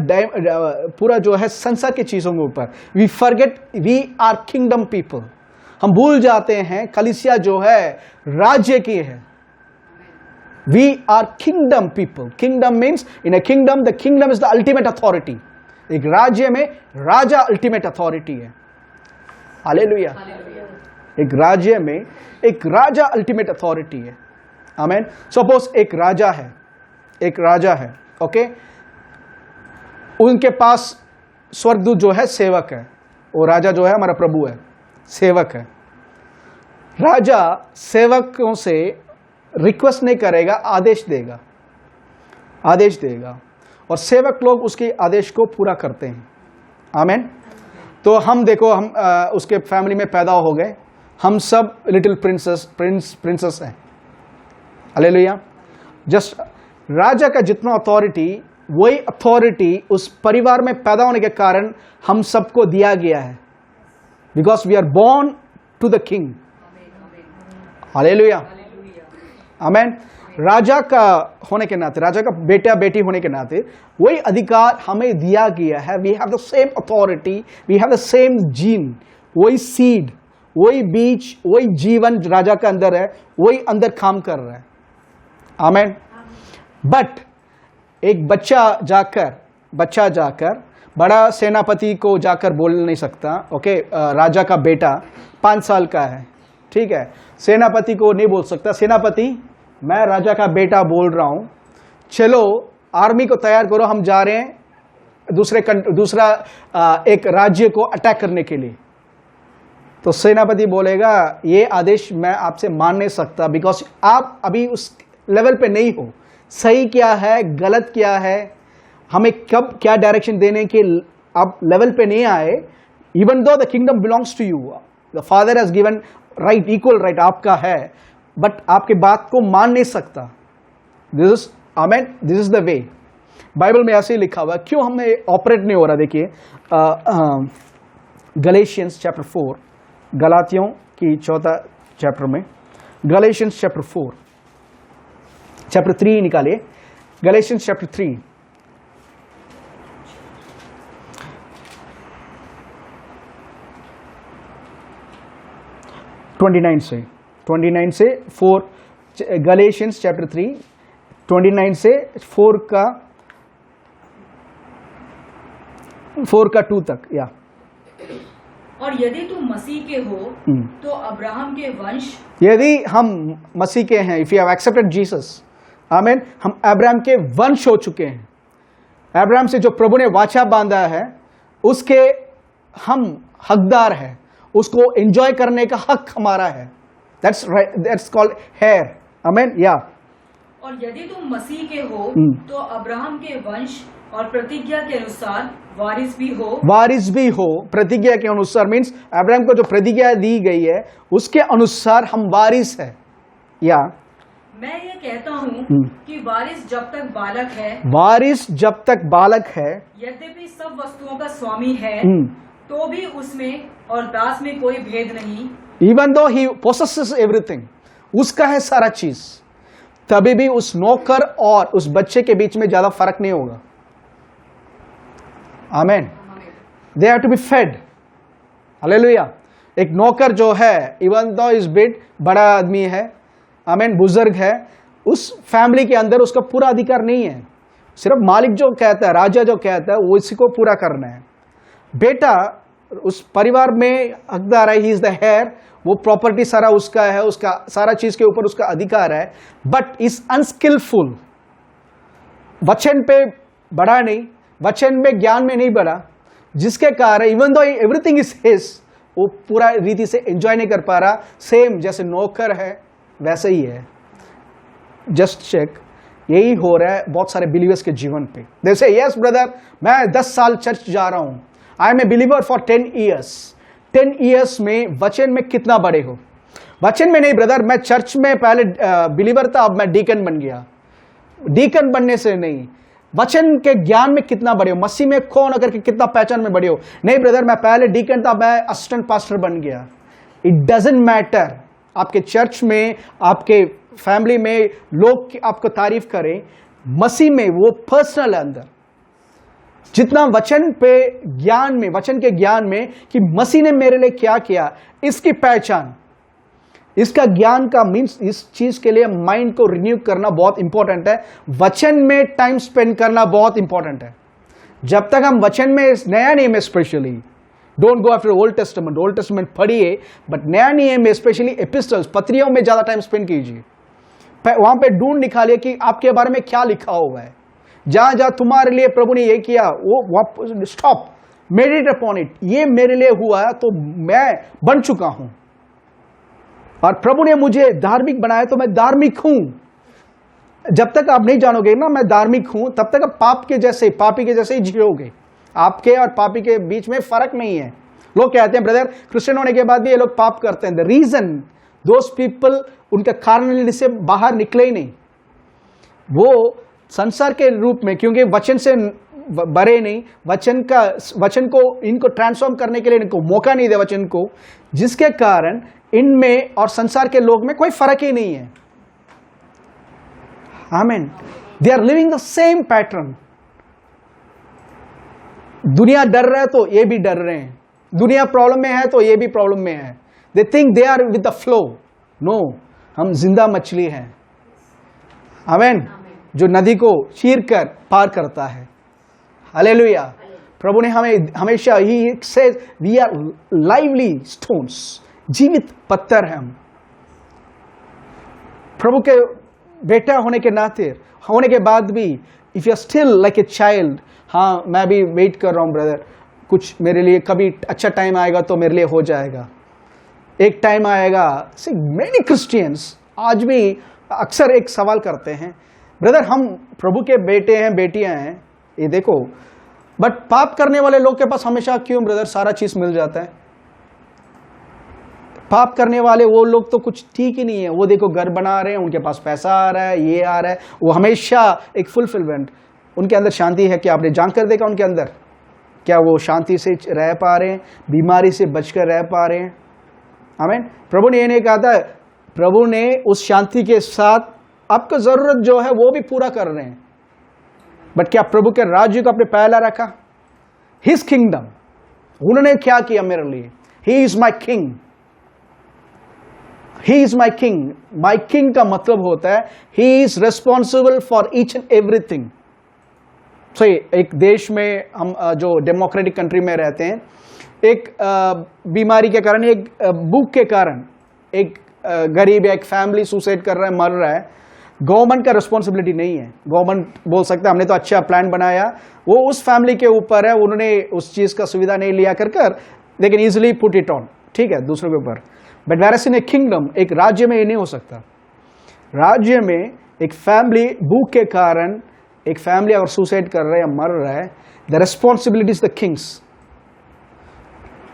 पूरा जो है संसार की चीजों के ऊपर we forget we are kingdom people. हम भूल जाते हैं कलीसिया जो है राज्य की है। We are kingdom people. Kingdom means in a kingdom the kingdom is the ultimate authority. एक राज्य में राजा अल्टीमेट अथॉरिटी है। हालेलुया। एक राज्य में एक राजा अल्टीमेट अथॉरिटी है। आमीन। सपोज एक राजा है, एक राजा है, ओके, उनके पास स्वर्गदूत जो है सेवक है। वो राजा जो है हमारा प्रभु है, सेवक है। राजा सेवकों से रिक्वेस्ट नहीं करेगा, आदेश देगा, आदेश देगा और सेवक लोग उसके आदेश को पूरा करते हैं। आमीन। तो हम देखो, हम उसके फैमिली में पैदा हो गए, हम सब लिटिल प्रिंसेस हैं। हालेलुया। जस्ट राजा का जितना अथॉरिटी वही अथॉरिटी उस परिवार में पैदा होने के कारण हम सबको दिया गया है, because we are born to the king. Hallelujah. आमीन। राजा का होने के नाते, राजा का बेटा बेटी होने के नाते वही अधिकार हमें दिया गया है। We have the same authority, we have the same gene, वही सीड, वही बीज, वही जीवन राजा का अंदर है, वही अंदर काम कर रहा है। आमीन। बट एक बच्चा जाकर बड़ा सेनापति को जाकर बोल नहीं सकता। ओके, राजा का बेटा 5 साल का है, ठीक है, सेनापति को नहीं बोल सकता सेनापति मैं राजा का बेटा बोल रहा हूं, चलो आर्मी को तैयार करो, हम जा रहे हैं दूसरा एक राज्य को अटैक करने के लिए, तो सेनापति बोलेगा ये आदेश मैं आपसे मान नहीं सकता, बिकॉज आप अभी उस लेवल पे नहीं हो। सही क्या है, गलत क्या है, हमें कब क्या डायरेक्शन देने के आप लेवल पे नहीं आए। Even though the kingdom belongs to you, the father has given right, equal right आपका है, बट आपके बात को मान नहीं सकता। This is amen, this is the way. Bible में ऐसे ही लिखा हुआ है। क्यों हमें ऑपरेट नहीं हो रहा? देखिए गलेशियंस चैप्टर 4, गलातियों की 4 चैप्टर में, गलेशियंस चैप्टर 4, चैप्टर 3 निकालिए, गलेशियंस चैप्टर 3 29 से 4, गलेशियंस चैप्टर 3 29 से 4 का 2 तक। या और यदि तुम मसीह के हो तो अब्राहम के वंश, यदि हम मसीह के हैं, if you have accepted Jesus, आमीन, हम अब्राहम के वंश हो चुके हैं। अब्राहम से जो प्रभु ने वाचा बांधा है उसके हम हकदार हैं, उसको एंजॉय करने का हक हमारा है। That's right, that's called here, आमीन। या और यदि तुम मसीह के हो तो अब्राहम के वंश और प्रतिज्ञा के अनुसार वारिस भी हो। वारिस भी हो, प्रतिज्ञा के अनुसार मीन्स अब्राहम को जो प्रतिज्ञा दी गई है उसके अनुसार हम वारिस है। या मैं ये कहता हूँ कि वारिस जब तक बालक है, वारिस जब तक बालक है, यद्यपि सब वस्तुओं का स्वामी है, तो भी उसमें और दास में कोई भेद नहीं। इवन दो ही पोसेसेस एवरीथिंग, उसका है सारा चीज, तभी भी उस नौकर और उस बच्चे के बीच में ज्यादा फर्क नहीं होगा। Amen. They have to be fed. Hallelujah. एक नौकर जो है, इवन दो इज बिग, बड़ा आदमी है, आमेन, बुजुर्ग है, उस फैमिली के अंदर उसका पूरा अधिकार नहीं है। सिर्फ मालिक जो कहता है, राजा जो कहता है, वो इसी को पूरा करना है। बेटा उस परिवार में हकदार है, ही इज द हेयर, वो प्रॉपर्टी सारा उसका है, उसका सारा चीज के ऊपर उसका अधिकार है, बट इज अनस्किलफुल, वचन पे बढ़ा नहीं, वचन में ज्ञान में नहीं बढ़ा, जिसके कारण even though everything is his, वो पूरा रीति से एंजॉय नहीं कर पा रहा। सेम जैसे नौकर है वैसे ही है। जस्ट चेक, यही हो रहा है बहुत सारे बिलीवर्स के जीवन पे। दे से यस ब्रदर, मैं 10 साल चर्च जा रहा हूं, I am a believer for 10 years. 10 years में वचन में कितना बड़े हो? वचन में नहीं ब्रदर, मैं चर्च में पहले बिलीवर था, अब मैं डीकन बन गया। डीकन बनने से नहीं, वचन के ज्ञान में कितना बड़े हो, मसीह में कौन अगर के कितना पहचान में बड़े हो। नहीं ब्रदर, मैं पहले डीकन था, मैं असिस्टेंट पास्टर बन गया। इट डजंट मैटर, आपके चर्च में, आपके फैमिली में लोग आपको तारीफ करें, मसीह में वो पर्सनल है अंदर। जितना वचन पे ज्ञान में, वचन के ज्ञान में कि मसीह ने मेरे लिए क्या किया, इसकी पहचान, इसका ज्ञान का मीन्स, इस चीज के लिए माइंड को रिन्यू करना बहुत इंपॉर्टेंट है। वचन में टाइम स्पेंड करना बहुत इंपॉर्टेंट है। जब तक हम वचन में, नया नियम में specially, don't go after old testament, old testament पढ़िए, बट नया नियम में स्पेशली एपिस्टल्स, पत्रियों में ज्यादा टाइम स्पेंड कीजिए। वहां पे ढूंढ निकालिए कि आपके बारे में क्या लिखा हुआ है। जहां जहां तुम्हारे लिए प्रभु ने ये किया, वो स्टॉप, मेडिटेट अपॉन इट। ये मेरे लिए हुआ तो मैं बन चुका हूं, और प्रभु ने मुझे धार्मिक बनाया तो मैं धार्मिक हूं। जब तक आप नहीं जानोगे ना मैं धार्मिक हूं, तब तक आप पापी के जैसे ही जियोगे। आपके और पापी के बीच में फर्क नहीं है। लोग कहते हैं ब्रदर, क्रिश्चियन होने के बाद भी ये लोग पाप करते हैं। द रीजन, दोज पीपल, उनका कार्नलिटी से बाहर निकले ही नहीं। वो संसार के रूप में, क्योंकि वचन से बरे नहीं, वचन को इनको ट्रांसफॉर्म करने के लिए इनको मौका नहीं दे वचन को, जिसके कारण इनमें और संसार के लोग में कोई फर्क ही नहीं है। आमीन। They are living the same pattern. दुनिया डर रहा है तो ये भी डर रहे हैं, दुनिया प्रॉब्लम में है तो ये भी प्रॉब्लम में है। They think they are with the flow. No, हम जिंदा मछली हैं। आमीन। जो नदी को चीर कर पार करता है। हालेलुया। प्रभु ने हमें हमेशा ही says we are lively stones, जीवित पत्थर हैं हम। प्रभु के बेटा होने के नाते, होने के बाद भी if you are still like a child, हाँ मैं भी वेट कर रहा हूँ ब्रदर, कुछ मेरे लिए कभी अच्छा टाइम आएगा तो मेरे लिए हो जाएगा, एक टाइम आएगा। सी मेनी क्रिश्चियंस आज भी अक्सर एक सवाल करते हैं, ब्रदर हम प्रभु के बेटे हैं बेटियां हैं, ये देखो, बट पाप करने वाले लोग के पास हमेशा क्यों ब्रदर सारा चीज मिल जाता है? पाप करने वाले वो लोग तो कुछ ठीक ही नहीं है, वो देखो घर बना रहे हैं, उनके पास पैसा आ रहा है, ये आ रहा है, वो हमेशा एक फुलफिलमेंट, उनके अंदर शांति है क्या? आपने जानकर देखा उनके अंदर क्या वो शांति से रह पा रहे हैं, बीमारी से बचकर रह पा रहे हैं? आमीन। प्रभु ने ये नहीं कहा था, प्रभु ने उस शांति के साथ आपका जरूरत जो है वो भी पूरा कर रहे हैं, बट क्या प्रभु के राज्य को आपने पहला रखा? हिज किंगडम, उन्होंने क्या किया मेरे लिए? He is my king, he is my king. My king का मतलब होता है he is responsible for each and everything. सही, एक देश में हम जो डेमोक्रेटिक कंट्री में रहते हैं, एक बीमारी के कारण, एक भूख के कारण एक गरीब या एक फैमिली सुसाइड कर रहा है, मर रहा है, गवर्नमेंट का रिस्पॉन्सिबिलिटी नहीं है। गवर्नमेंट बोल सकता है हमने तो अच्छा प्लान बनाया, वो उस फैमिली के ऊपर है, उन्होंने उस चीज का सुविधा नहीं लिया कर लेकिन इजिली पुट इट ऑन, ठीक है, दूसरों के ऊपर। But virus in a kingdom, एक राज्य में ये नहीं हो सकता। राज्य में एक फैमिली भूख के कारण, एक फैमिली अगर सुसाइड कर रहा है या मर रहा है, the responsibility is the king's.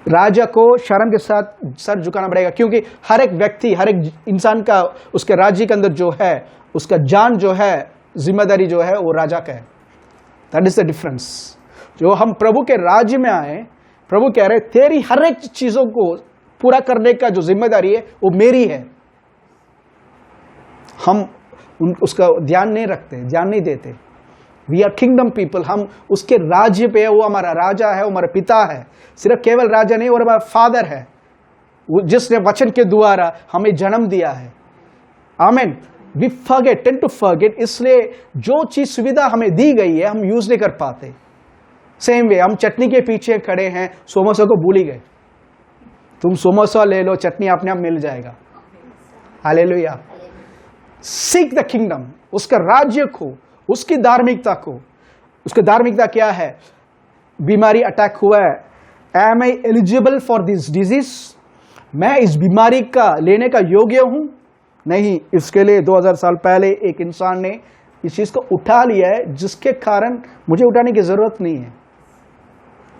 राजा को शर्म के साथ सर झुकाना पड़ेगा, क्योंकि हर एक व्यक्ति, हर एक इंसान का उसके राज्य के अंदर जो है, उसका जान जो है, जिम्मेदारी जो है वो राजा का है। That is the difference. जो हम प्रभु के राज्य में आए, प्रभु कह रहे तेरी हर एक चीजों को पूरा करने का जो जिम्मेदारी है वो मेरी है। हम उसका ध्यान नहीं रखते, ध्यान नहीं देते। वी आर किंगडम पीपल, हम उसके राज्य पे है, वो हमारा राजा है, वो हमारा पिता है। सिर्फ केवल राजा नहीं, वो हमारा फादर है, जिसने वचन के द्वारा हमें जन्म दिया है। आमीन। We forget, tend to forget, इसलिए जो चीज सुविधा हमें दी गई है हम यूज नहीं कर पाते। सेम वे हम चटनी के पीछे खड़े हैं, समोसा को भूल ही गए। तुम समोसा ले लो, चटनी अपने आप मिल जाएगा। हालेलुया। सीक द किंगडम, उसका राज्य को, उसकी धार्मिकता को। उसकी धार्मिकता क्या है? बीमारी अटैक हुआ है, am I eligible for this disease? मैं इस बीमारी का लेने का योग्य हूं? नहीं। इसके लिए 2000 साल पहले एक इंसान ने इस चीज को उठा लिया है, जिसके कारण मुझे उठाने की जरूरत नहीं है।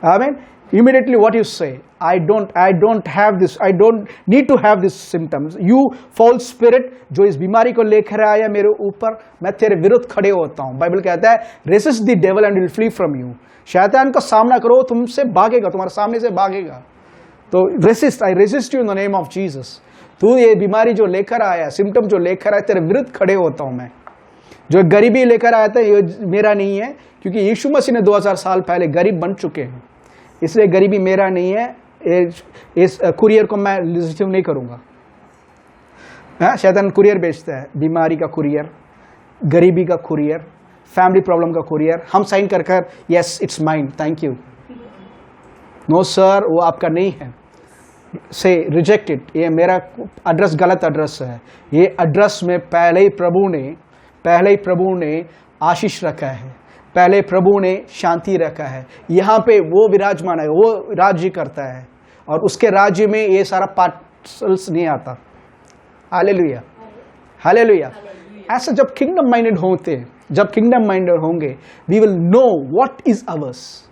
आमीन। Immediately what you say, I don't have this, I don't need to have this symptoms. You false spirit जो इस बीमारी को लेकर आया मेरे ऊपर, मैं तेरे विरुद्ध खड़े होता हूँ। बाइबल कहता है resist the devil and will flee from you. शैतान का सामना करो, तुमसे भागेगा, तुम्हारे सामने से भागेगा। तो resist, I resist you in the name of Jesus. तू ये बीमारी जो लेकर आया, सिम्टम जो लेकर आया, तेरे विरुद्ध खड़े होता हूँ मैं। जो गरीबी लेकर आया था ये मेरा नहीं है, क्योंकि यीशु मसीह ने 2000 साल पहले गरीब बन चुके हैं, इसलिए गरीबी मेरा नहीं है। इस कुरियर को मैं रिसीव नहीं करूंगा। हाँ, शैतान कुरियर बेचता है, बीमारी का कुरियर, गरीबी का कुरियर, फैमिली प्रॉब्लम का कुरियर। हम साइन कर कर yes it's mine, thank you. No sir, वो आपका नहीं है, से रिजेक्ट इट, ये मेरा एड्रेस गलत एड्रेस है। ये एड्रेस में पहले ही प्रभु ने आशीष रखा है, पहले प्रभु ने शांति रखा है। यहाँ पे वो विराजमान है, वो राज्य करता है, और उसके राज्य में ये सारा पार्सल्स नहीं आता। Hallelujah, hallelujah. ऐसा जब किंगडम माइंडेड होते हैं, जब किंगडम माइंडेड होंगे, we will know what is ours.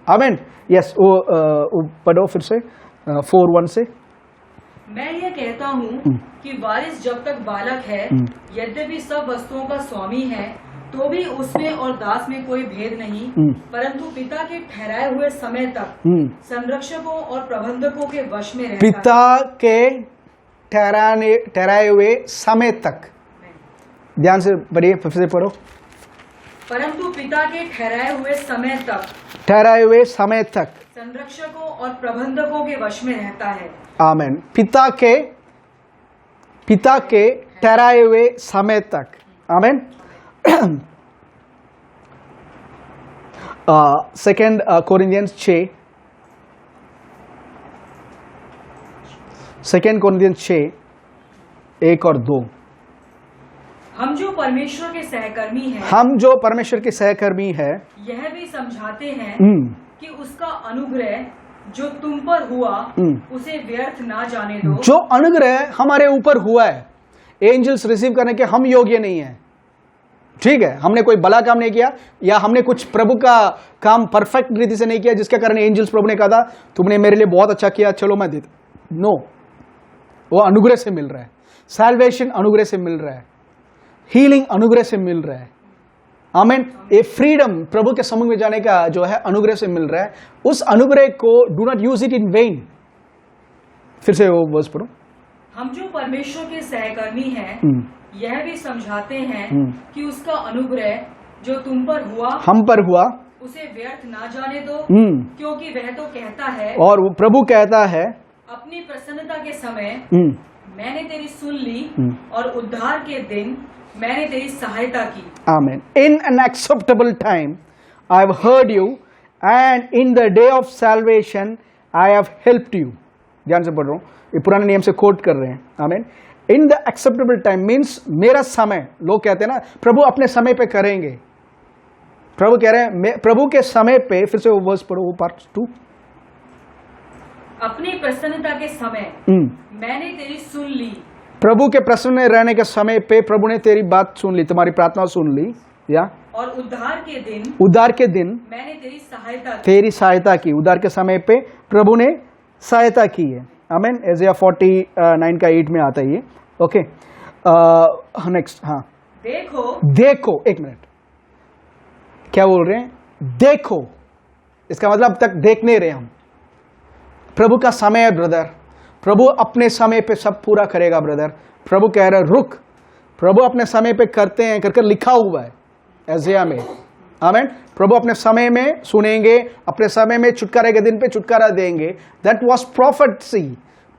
आमीन। यस, वो पढ़ो फिर से 4:1 से। मैं ये कहता हूँ कि वारिस जब तक बालक है, यद्यपि सब वस्तुओं का स्वामी है, तो भी उसमें और दास में कोई भेद नहीं, परंतु पिता के ठहराए हुए समय तक संरक्षकों और प्रबंधकों के वश में रहता पिता के ठहराए हुए समय तक। ध्यान से पढ़िए, फिर से पढ़ो। परंतु पिता के ठहराए हुए समय तक संरक्षकों और प्रबंधकों के वश में रहता है। आमीन। पिता के ठहराए हुए समय तक। आमीन। सेकेंड कोरिंथियंस 6, 1 और 2। हम जो परमेश्वर के सहकर्मी हैं, हम जो परमेश्वर के सहकर्मी है, यह भी समझाते हैं हम्म, कि उसका अनुग्रह जो तुम पर हुआ उसे व्यर्थ ना जाने दो। जो अनुग्रह हमारे ऊपर हुआ है, एंजल्स रिसीव करने के हम योग्य नहीं है। ठीक है, हमने कोई भला काम नहीं किया या हमने कुछ प्रभु का काम परफेक्ट रीति से नहीं किया जिसके कारण एंजल्स प्रभु ने कहा था तुमने मेरे लिए बहुत अच्छा किया, चलो मैं देता। नो, वो अनुग्रह से मिल रहा है। सैल्वेशन अनुग्रह से मिल रहा है, हीलिंग अनुग्रह से मिल रहा है। आमीन। ये फ्रीडम प्रभु के समुख में जाने का जो है अनुग्रह से मिल रहा है। उस अनुग्रह को do not use it in when. फिर से वो वर्स पढ़ो। हम जो परमेश्वर के सहकर्मी हैं, यह भी समझाते हैं कि उसका अनुग्रह जो तुम पर हुआ, हम पर हुआ, उसे व्यर्थ ना जाने दो, क्योंकि वह तो कहता है, और वो प्रभु कहता है, अपनी प्रसन्नता के समय मैंने तेरी सुन ली और उद्धार के दिन मैंने तेरी सहायता की। आमीन। In an acceptable time I have heard you and in the day of salvation I have helped you. ध्यान से पढ़ रहा हूं, ये पुराने नियम से कोट कर रहे हैं। आमीन। In the acceptable time means मेरा समय, लोग कहते हैं ना प्रभु अपने समय पे करेंगे। प्रभु कह रहे हैं प्रभु के समय पे, फिर से वो वर्स पढ़ो, वो पार्ट 2। अपनी प्रसन्नता के समय मैंने तेरी सुन ली। प्रभु के प्रसन्न रहने के समय पे प्रभु ने तेरी बात सुन ली, तुम्हारी प्रार्थना सुन ली। या और उद्धार के दिन मैंने तेरी सहायता की। उद्धार के समय पे प्रभु ने सहायता की है। आमीन। एज़ाया 49 का 8 में आता है ये। Okay, next. हाँ, देखो, एक मिनट, क्या बोल रहे हैं? देखो, इसका मतलब अब तक देख नहीं रहे हम। प्रभु का समय है ब्रदर, प्रभु अपने समय पे सब पूरा करेगा ब्रदर। प्रभु कह रहे रुक, प्रभु अपने समय पे करते हैं, कर लिखा हुआ है एज़ाया में। आमीन। प्रभु अपने समय में सुनेंगे, अपने समय में छुटकारे के दिन पे छुटकारा देंगे। दैट वाज प्रोफेसी,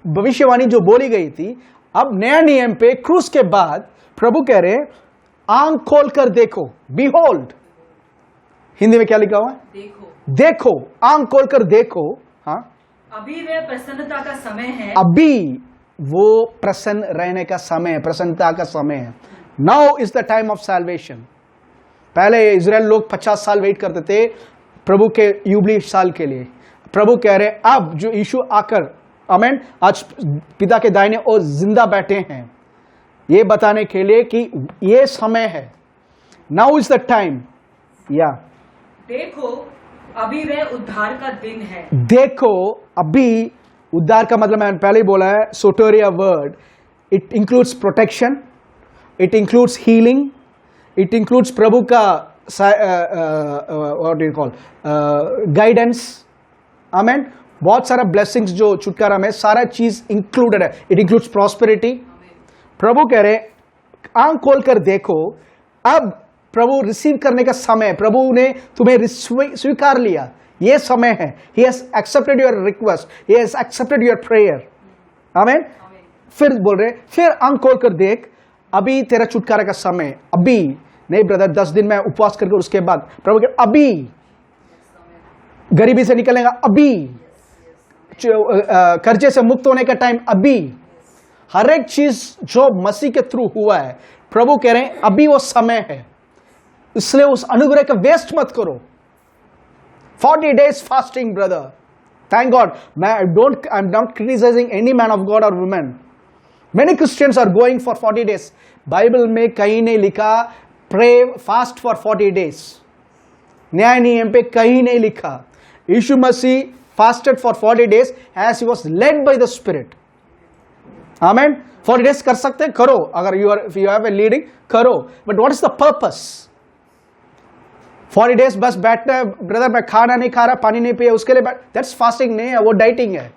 भविष्यवाणी जो बोली गई थी। अब नया नियम पे क्रूस के बाद प्रभु कह रहे आंख खोल कर देखो, बिहोल्ड। हिंदी में क्या लिखा हुआ है? देखो, आंख खोल कर देखो। हाँ, अभी वह प्रसन्नता का समय है, अभी वो प्रसन्न रहने का समय है, प्रसन्नता का समय है। Now is the time of salvation. पहले इजराइल लोग 50 साल वेट करते थे प्रभु के युबली साल के लिए। प्रभु कह रहे अब जो यीशु आकर, आमीन, आज पिता के दाहिने ओर जिंदा बैठे हैं, ये बताने के लिए कि ये समय है। Now is the time. या देखो, अभी वह उद्धार का दिन है। देखो, अभी उद्धार का मतलब मैंने पहले ही बोला है, soteria word. It includes protection, it includes healing, it includes प्रभु का व्हाट यू कॉल गाइडेंस। आमीन। बहुत सारा ब्लेसिंग्स जो छुटकारा में सारा चीज इंक्लूडेड है। It includes prosperity. प्रभु कह रहे आंख खोल कर देखो, अब प्रभु रिसीव करने का समय, प्रभु ने तुम्हें स्वीकार लिया, यह समय है। He has accepted your request, He has accepted your prayer. आमीन। फिर बोल रहे, फिर आंख खोल कर देख, अभी तेरा छुटकारा का समय। अभी नहीं ब्रदर, 10 दिन में उपवास करके उसके बाद। प्रभु कह अभी गरीबी से निकलेगा, अभी कर्जे से मुक्त होने का टाइम, अभी हर एक चीज जो मसीह के थ्रू हुआ है, प्रभु कह रहे हैं अभी वो समय है। इसलिए उस अनुग्रह का वेस्ट मत करो। 40 days fasting brother, thank God. I am not criticizing any man of God और women. Many Christians are going for 40 days। Bible में कहीं नहीं लिखा प्रे फास्ट फॉर 40 days। न्याय नियम पे कहीं नहीं लिखा। यीशु मसीह fasted for 40 days as he was led by the Spirit. आमीन। 40 days कर सकते हैं, करो। अगर if you have a leading, करो। But what is the purpose? 40 days बस बैठना है ब्रदर, मैं खाना नहीं खा रहा, पानी नहीं पिया, उसके लिए दैट्स फास्टिंग नहीं है, वो डाइटिंग है।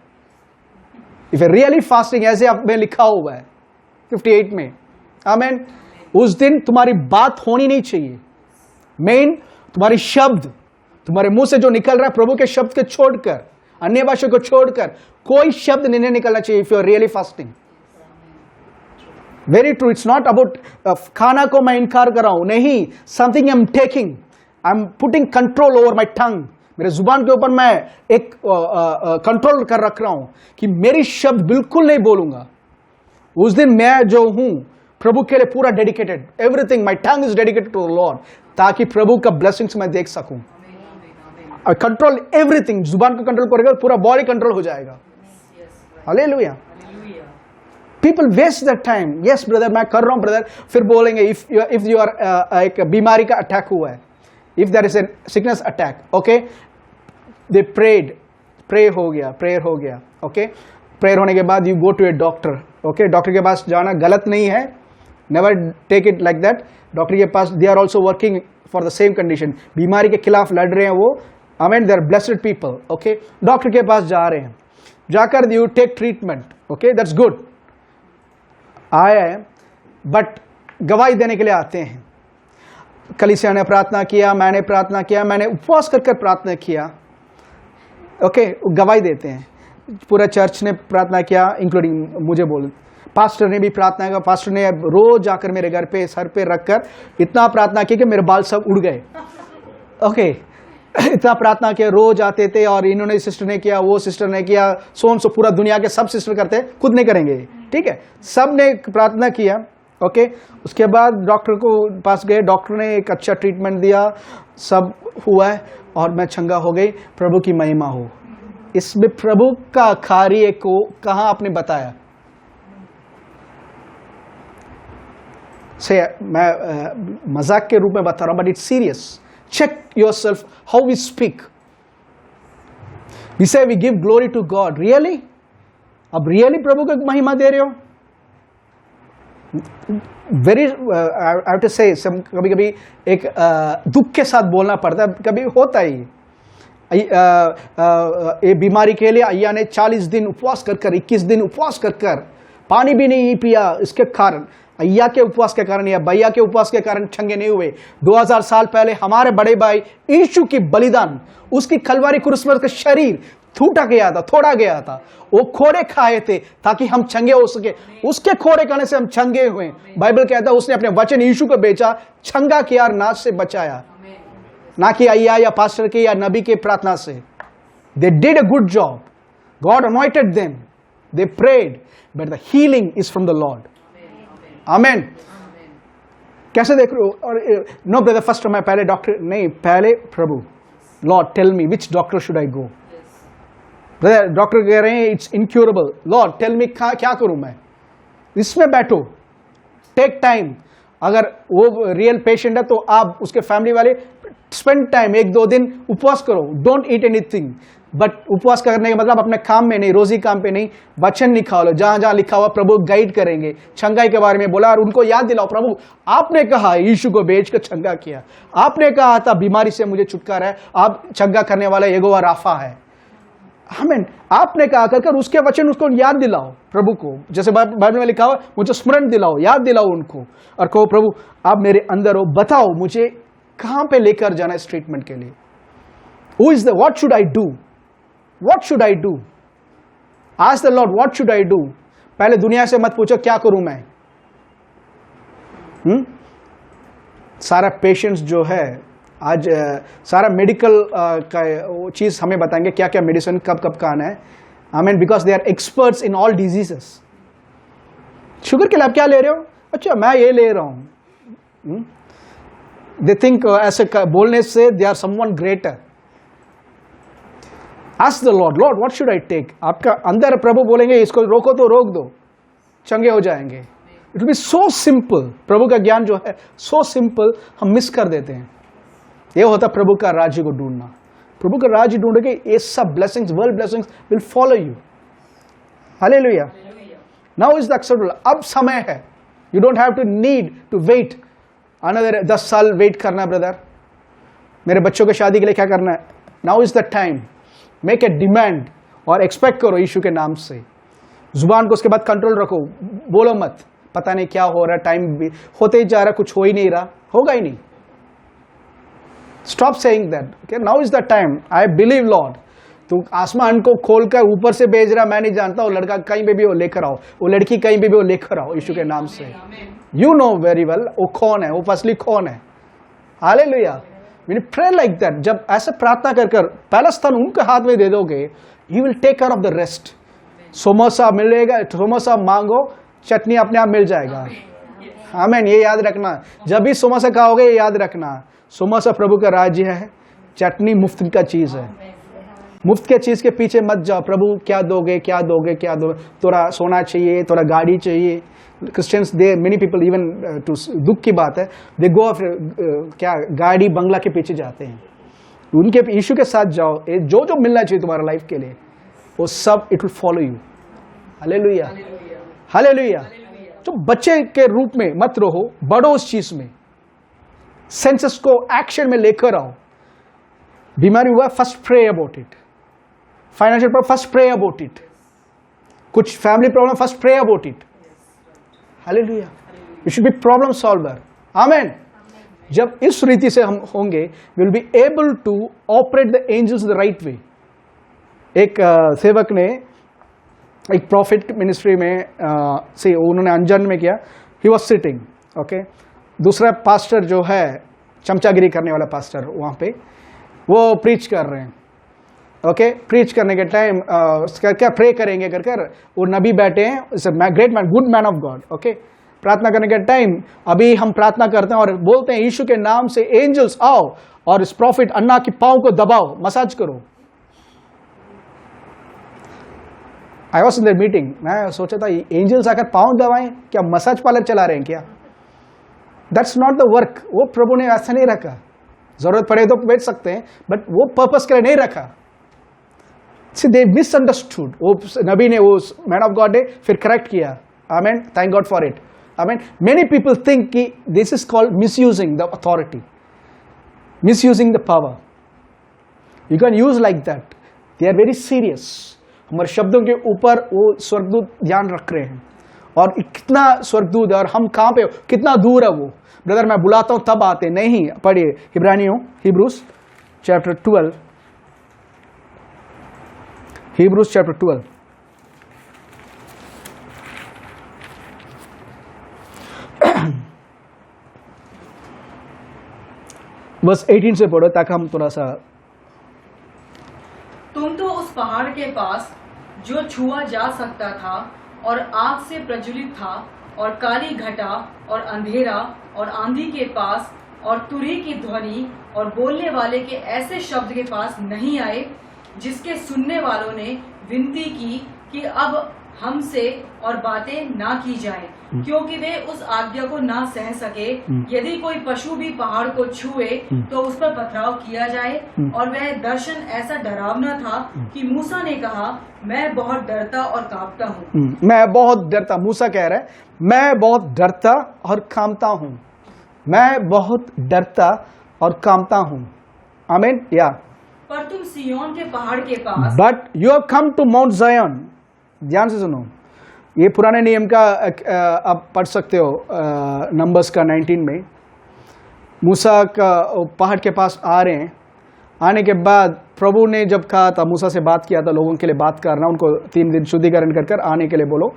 इफ रियली फास्टिंग, ऐसे आप में लिखा हुआ है 58 में। आमीन। उस दिन तुम्हारी बात होनी नहीं चाहिए। मेन तुम्हारी शब्द, तुम्हारे मुंह से जो निकल रहा है प्रभु के शब्द के छोड़कर, अन्य भाषा को छोड़कर कोई शब्द नहीं निकलना चाहिए। If you are really fasting, very true. It's not about खाना को मैं इनकार कर रहा हूं, नहीं। Something I am taking, I am putting control over my tongue. मेरे जुबान के ऊपर मैं एक कंट्रोल कर रख रहा हूं कि मेरी शब्द बिल्कुल नहीं बोलूंगा। उस दिन मैं जो हूं प्रभु के लिए पूरा dedicated, everything my tongue is dedicated to the lord, ताकि प्रभु का ब्लेसिंग्स मैं देख सकूं। और कंट्रोल एवरीथिंग, जुबान को कंट्रोल करेगा, पूरा बॉडी कंट्रोल हो जाएगा। Hallelujah. People waste that time, yes brother मैं कर रहा हूं ब्रदर, फिर बोलेंगे इफ यू आर एक बीमारी का अटैक हुआ है, if there is a sickness attack, okay, they prayed, prayer हो गया, ओके, प्रेयर होने के बाद you go to a doctor, okay, doctor के पास जाना गलत नहीं है, never take it like that. Doctor के पास they are also working for the same condition, बीमारी के खिलाफ लड़ रहे हैं वो, amen, they are blessed people, okay. Doctor के पास जा रहे हैं, जाकर you take treatment, okay, that's good, आया है, बट गवाही देने के लिए आते हैं। कलीसिया ने प्रार्थना किया, मैंने प्रार्थना किया, मैंने उपवास कर प्रार्थना किया, ओके, गवाही देते हैं। पूरा चर्च ने प्रार्थना किया, इंक्लूडिंग मुझे बोल, पास्टर ने भी प्रार्थना किया, पास्टर ने रोज आकर मेरे घर पे सर पे रखकर इतना प्रार्थना की कि मेरे बाल सब उड़ गए, ओके, इतना प्रार्थना किया, रोज आते थे, और इन्होंने सिस्टर ने किया, वो सिस्टर ने किया, सोन सो पूरा दुनिया के सब सिस्टर करते हैं, खुद नहीं करेंगे, ठीक है, सब ने प्रार्थना किया, ओके। उसके बाद डॉक्टर को पास गए, डॉक्टर ने एक अच्छा ट्रीटमेंट दिया, सब हुआ है और मैं चंगा हो गई। प्रभु की महिमा हो। इसमें प्रभु का कार्य को कहां आपने बताया? से मैं मजाक के रूप में बता रहा हूं, but it's serious. Check yourself how we speak. We say we give glory to God, really? अब रियली प्रभु को महिमा दे रहे हो? वेरी आई हैव टू से, कभी कभी एक दुख के साथ बोलना पड़ता है, कभी होता ही। ये बीमारी के लिए अय्या ने 40 दिन उपवास कर 21 दिन उपवास कर पानी भी नहीं पिया। इसके कारण, अय्या के उपवास के कारण या भैया के उपवास के कारण चंगे नहीं हुए। 2000 साल पहले हमारे बड़े भाई यीशु की बलिदान, उसकी कलवारी क्रूस पर शरीर थूटा गया था, थोड़ा गया था, वो खोड़े खाए थे ताकि हम चंगे हो सके। उसके खोड़े खाने से हम चंगे हुए। बाइबल कहता है उसने अपने वचन यीशु को बेचा, चंगा किया और नाश से बचाया, ना कि अय्या या पास्टर के या नबी के प्रार्थना से। They did a good job, God anointed them, they prayed, but the healing is from the Lord. Amen. कैसे देख रहे हो? और नो ब्रदर फर्स्ट मैं पहले डॉक्टर नहीं, पहले प्रभु, Lord tell me which doctor should I go. Doctor कह रहे हैं it's incurable, Lord tell me क्या करूं मैं? इसमें बैठो, टेक टाइम। अगर वो रियल पेशेंट है तो आप उसके फैमिली वाले स्पेंड टाइम, 1-2 दिन उपवास करो, डोंट ईट एनीथिंग। बट उपवास करने का मतलब अपने काम में नहीं, रोजी काम पे नहीं, वचन निकालो, जहां जहां लिखा हुआ प्रभु गाइड करेंगे। चंगाई के बारे में बोला और उनको याद दिलाओ, प्रभु आपने कहा यीशु को बेचकर चंगा किया, आपने कहा था बीमारी से मुझे छुटकारा है, आप चंगा करने वाला यहोवा राफा है। आमीन। आपने कहा कर उसके वचन उसको याद दिलाओ प्रभु को, जैसे बाइबल में लिखा हुआ, मुझे स्मरण दिलाओ, याद दिलाओ उनको, और कहो प्रभु आप मेरे अंदर हो, बताओ मुझे कहां पे लेकर जाना इस ट्रीटमेंट के लिए। Who is the, what should I do, what should I do? Ask the Lord what should I do. पहले दुनिया से मत पूछो क्या करूं मैं। सारा पेशेंट्स जो है आज, सारा मेडिकल का वो चीज हमें बताएंगे क्या क्या मेडिसिन कब कब का आना है। I mean because they are experts in all diseases. Sugar के लिए आप क्या ले रहे हो? अच्छा मैं ये ले रहा हूं। दे थिंक ऐसे बोलने से they are someone greater. Ask the lord, lord what should I take. आपका अंदर प्रभु बोलेंगे इसको रोको तो रोक दो, चंगे हो जाएंगे। It will be so simple. प्रभु का ज्ञान जो है सो सिंपल, हम मिस कर देते हैं। ये होता प्रभु का राज्य को ढूंढना। प्रभु का राज्य ढूंढोगे ये सब blessings, world blessings will follow you. Hallelujah. Now is the acceptable. अब समय है, you don't have to need to wait another 10 साल वेट करना। ब्रदर मेरे बच्चों की शादी के लिए क्या करना है? Now is the time. Make a demand और एक्सपेक्ट करो यीशु के नाम से। जुबान को उसके बाद कंट्रोल रखो, बोलो मत पता नहीं क्या हो रहा है, टाइम भी होते ही जा रहा, कुछ हो ही नहीं रहा, होगा ही नहीं। Stop saying that. Okay, now is the time. I believe Lord. तू आसमान को खोलकर ऊपर से भेज रहा, मैं नहीं जानता। वो लड़का कहीं पे भी वो लेकर आओ, वो लड़की कहीं पे भी वो लेकर आओ यीशु के नाम से। You know very well वो कौन है, वो फसली कौन है। Hallelujah. When you pray like that, जब ऐसे प्रार्थना कर पहला स्थान उनके हाथ में दे दोगे, He will take care of the rest. Samosa मिलेगा, समोसा मांगो, चटनी अपने आप मिल जाएगा। आमीन। ये याद रखना, जब भी समोसा खाओगे ये याद रखना, समोसा प्रभु का राज्य है, चटनी मुफ्त का चीज है। मुफ्त के चीज के पीछे मत जाओ, प्रभु क्या दोगे क्या दोगे क्या दोगे, थोड़ा सोना चाहिए, थोड़ा गाड़ी चाहिए। Christians they many people even to, दुख की बात है, दे गो क्या गाड़ी बंगला के पीछे जाते हैं। उनके यीशु के साथ जाओ, जो जो मिलना चाहिए तुम्हारा लाइफ के लिए वो सब it will follow you. Hallelujah hallelujah. तो बच्चे के रूप में मत रहो, बढ़ो उस चीज में, सेंसेस को एक्शन में लेकर आओ। बीमारी हुआ, first pray about it. Financial problem, first pray about it. कुछ family problem, first pray about it. Hallelujah. You should be problem solver. Amen. जब इस रीति से हम होंगे, will be able to operate the angels the right way. एक सेवक ने एक प्रॉफिट मिनिस्ट्री में से उन्होंने अनजान में किया, ही वॉज सिटिंग, ओके। दूसरा पास्टर जो है, चमचागिरी करने वाला पास्टर, वहाँ पे वो प्रीच कर रहे हैं, ओके। प्रीच करने के टाइम क्या प्रे करेंगे कर कर वो नबी बैठे हैं, it's a great man, good man of God, okay. प्रार्थना करने के टाइम अभी हम प्रार्थना करते हैं और बोलते हैं यीशु के नाम से एंजल्स आओ और इस प्रॉफिट अन्ना की पाँव को दबाओ, मसाज करो। I was in the meeting, मैं सोचा था एंजल्स आकर पाँव दबाएं, क्या मसाज पार्लर चला रहे हैं क्या? That's not the work. वो प्रभु ने ऐसा नहीं रखा, जरूरत पड़े तो बैठ सकते हैं, बट वो पर्पस के लिए नहीं रखा। See, they misunderstood. वो नबी ने, वो मैन ऑफ गॉड ने फिर करेक्ट किया। Amen, thank God for it. Amen. Many people think कि this is called misusing the authority, misusing the power. You can use like that. They are very serious. हमारे शब्दों के ऊपर वो स्वर्गदूत ध्यान रख रहे हैं, और कितना स्वर्गदूत है और हम कहाँ पे, कितना दूर है वो। ब्रदर मैं बुलाता हूं तब आते नहीं। पढ़िए इब्रानियों, हिब्रूस चैप्टर 12, Hebrews chapter 12 बस 18 से पढ़ो ताकि हम थोड़ा सा। तुम तो उस पहाड़ के पास जो छुआ जा सकता था और आग से प्रज्वलित था और काली घटा और अंधेरा और आंधी के पास और तुरही की ध्वनि और बोलने वाले के ऐसे शब्द के पास नहीं आए, जिसके सुनने वालों ने विनती की कि अब हमसे और बातें ना की जाएं, क्योंकि वे उस आज्ञा को ना सह सके। यदि कोई पशु भी पहाड़ को छुए तो उस पर पथराव किया जाए। और वह दर्शन ऐसा डरावना था कि मूसा ने कहा, मैं बहुत डरता और कांपता हूँ। मैं बहुत डरता, मूसा कह रहा है मैं बहुत डरता और कांपता हूँ, मैं बहुत डरता और कांपता हूँ। आमीन। या पर तुम सिय्योन के पहाड़ के पास, but you have come to Mount Zion. ध्यान से सुनो, ये पुराने नियम का आप पढ़ सकते हो, नंबर्स का 19 में मूसा का पहाड़ के पास आ रहे हैं। आने के बाद प्रभु ने जब कहा था, मूसा से बात किया था लोगों के लिए बात करना, उनको 3 दिन शुद्धिकरण कर आने के लिए बोलो।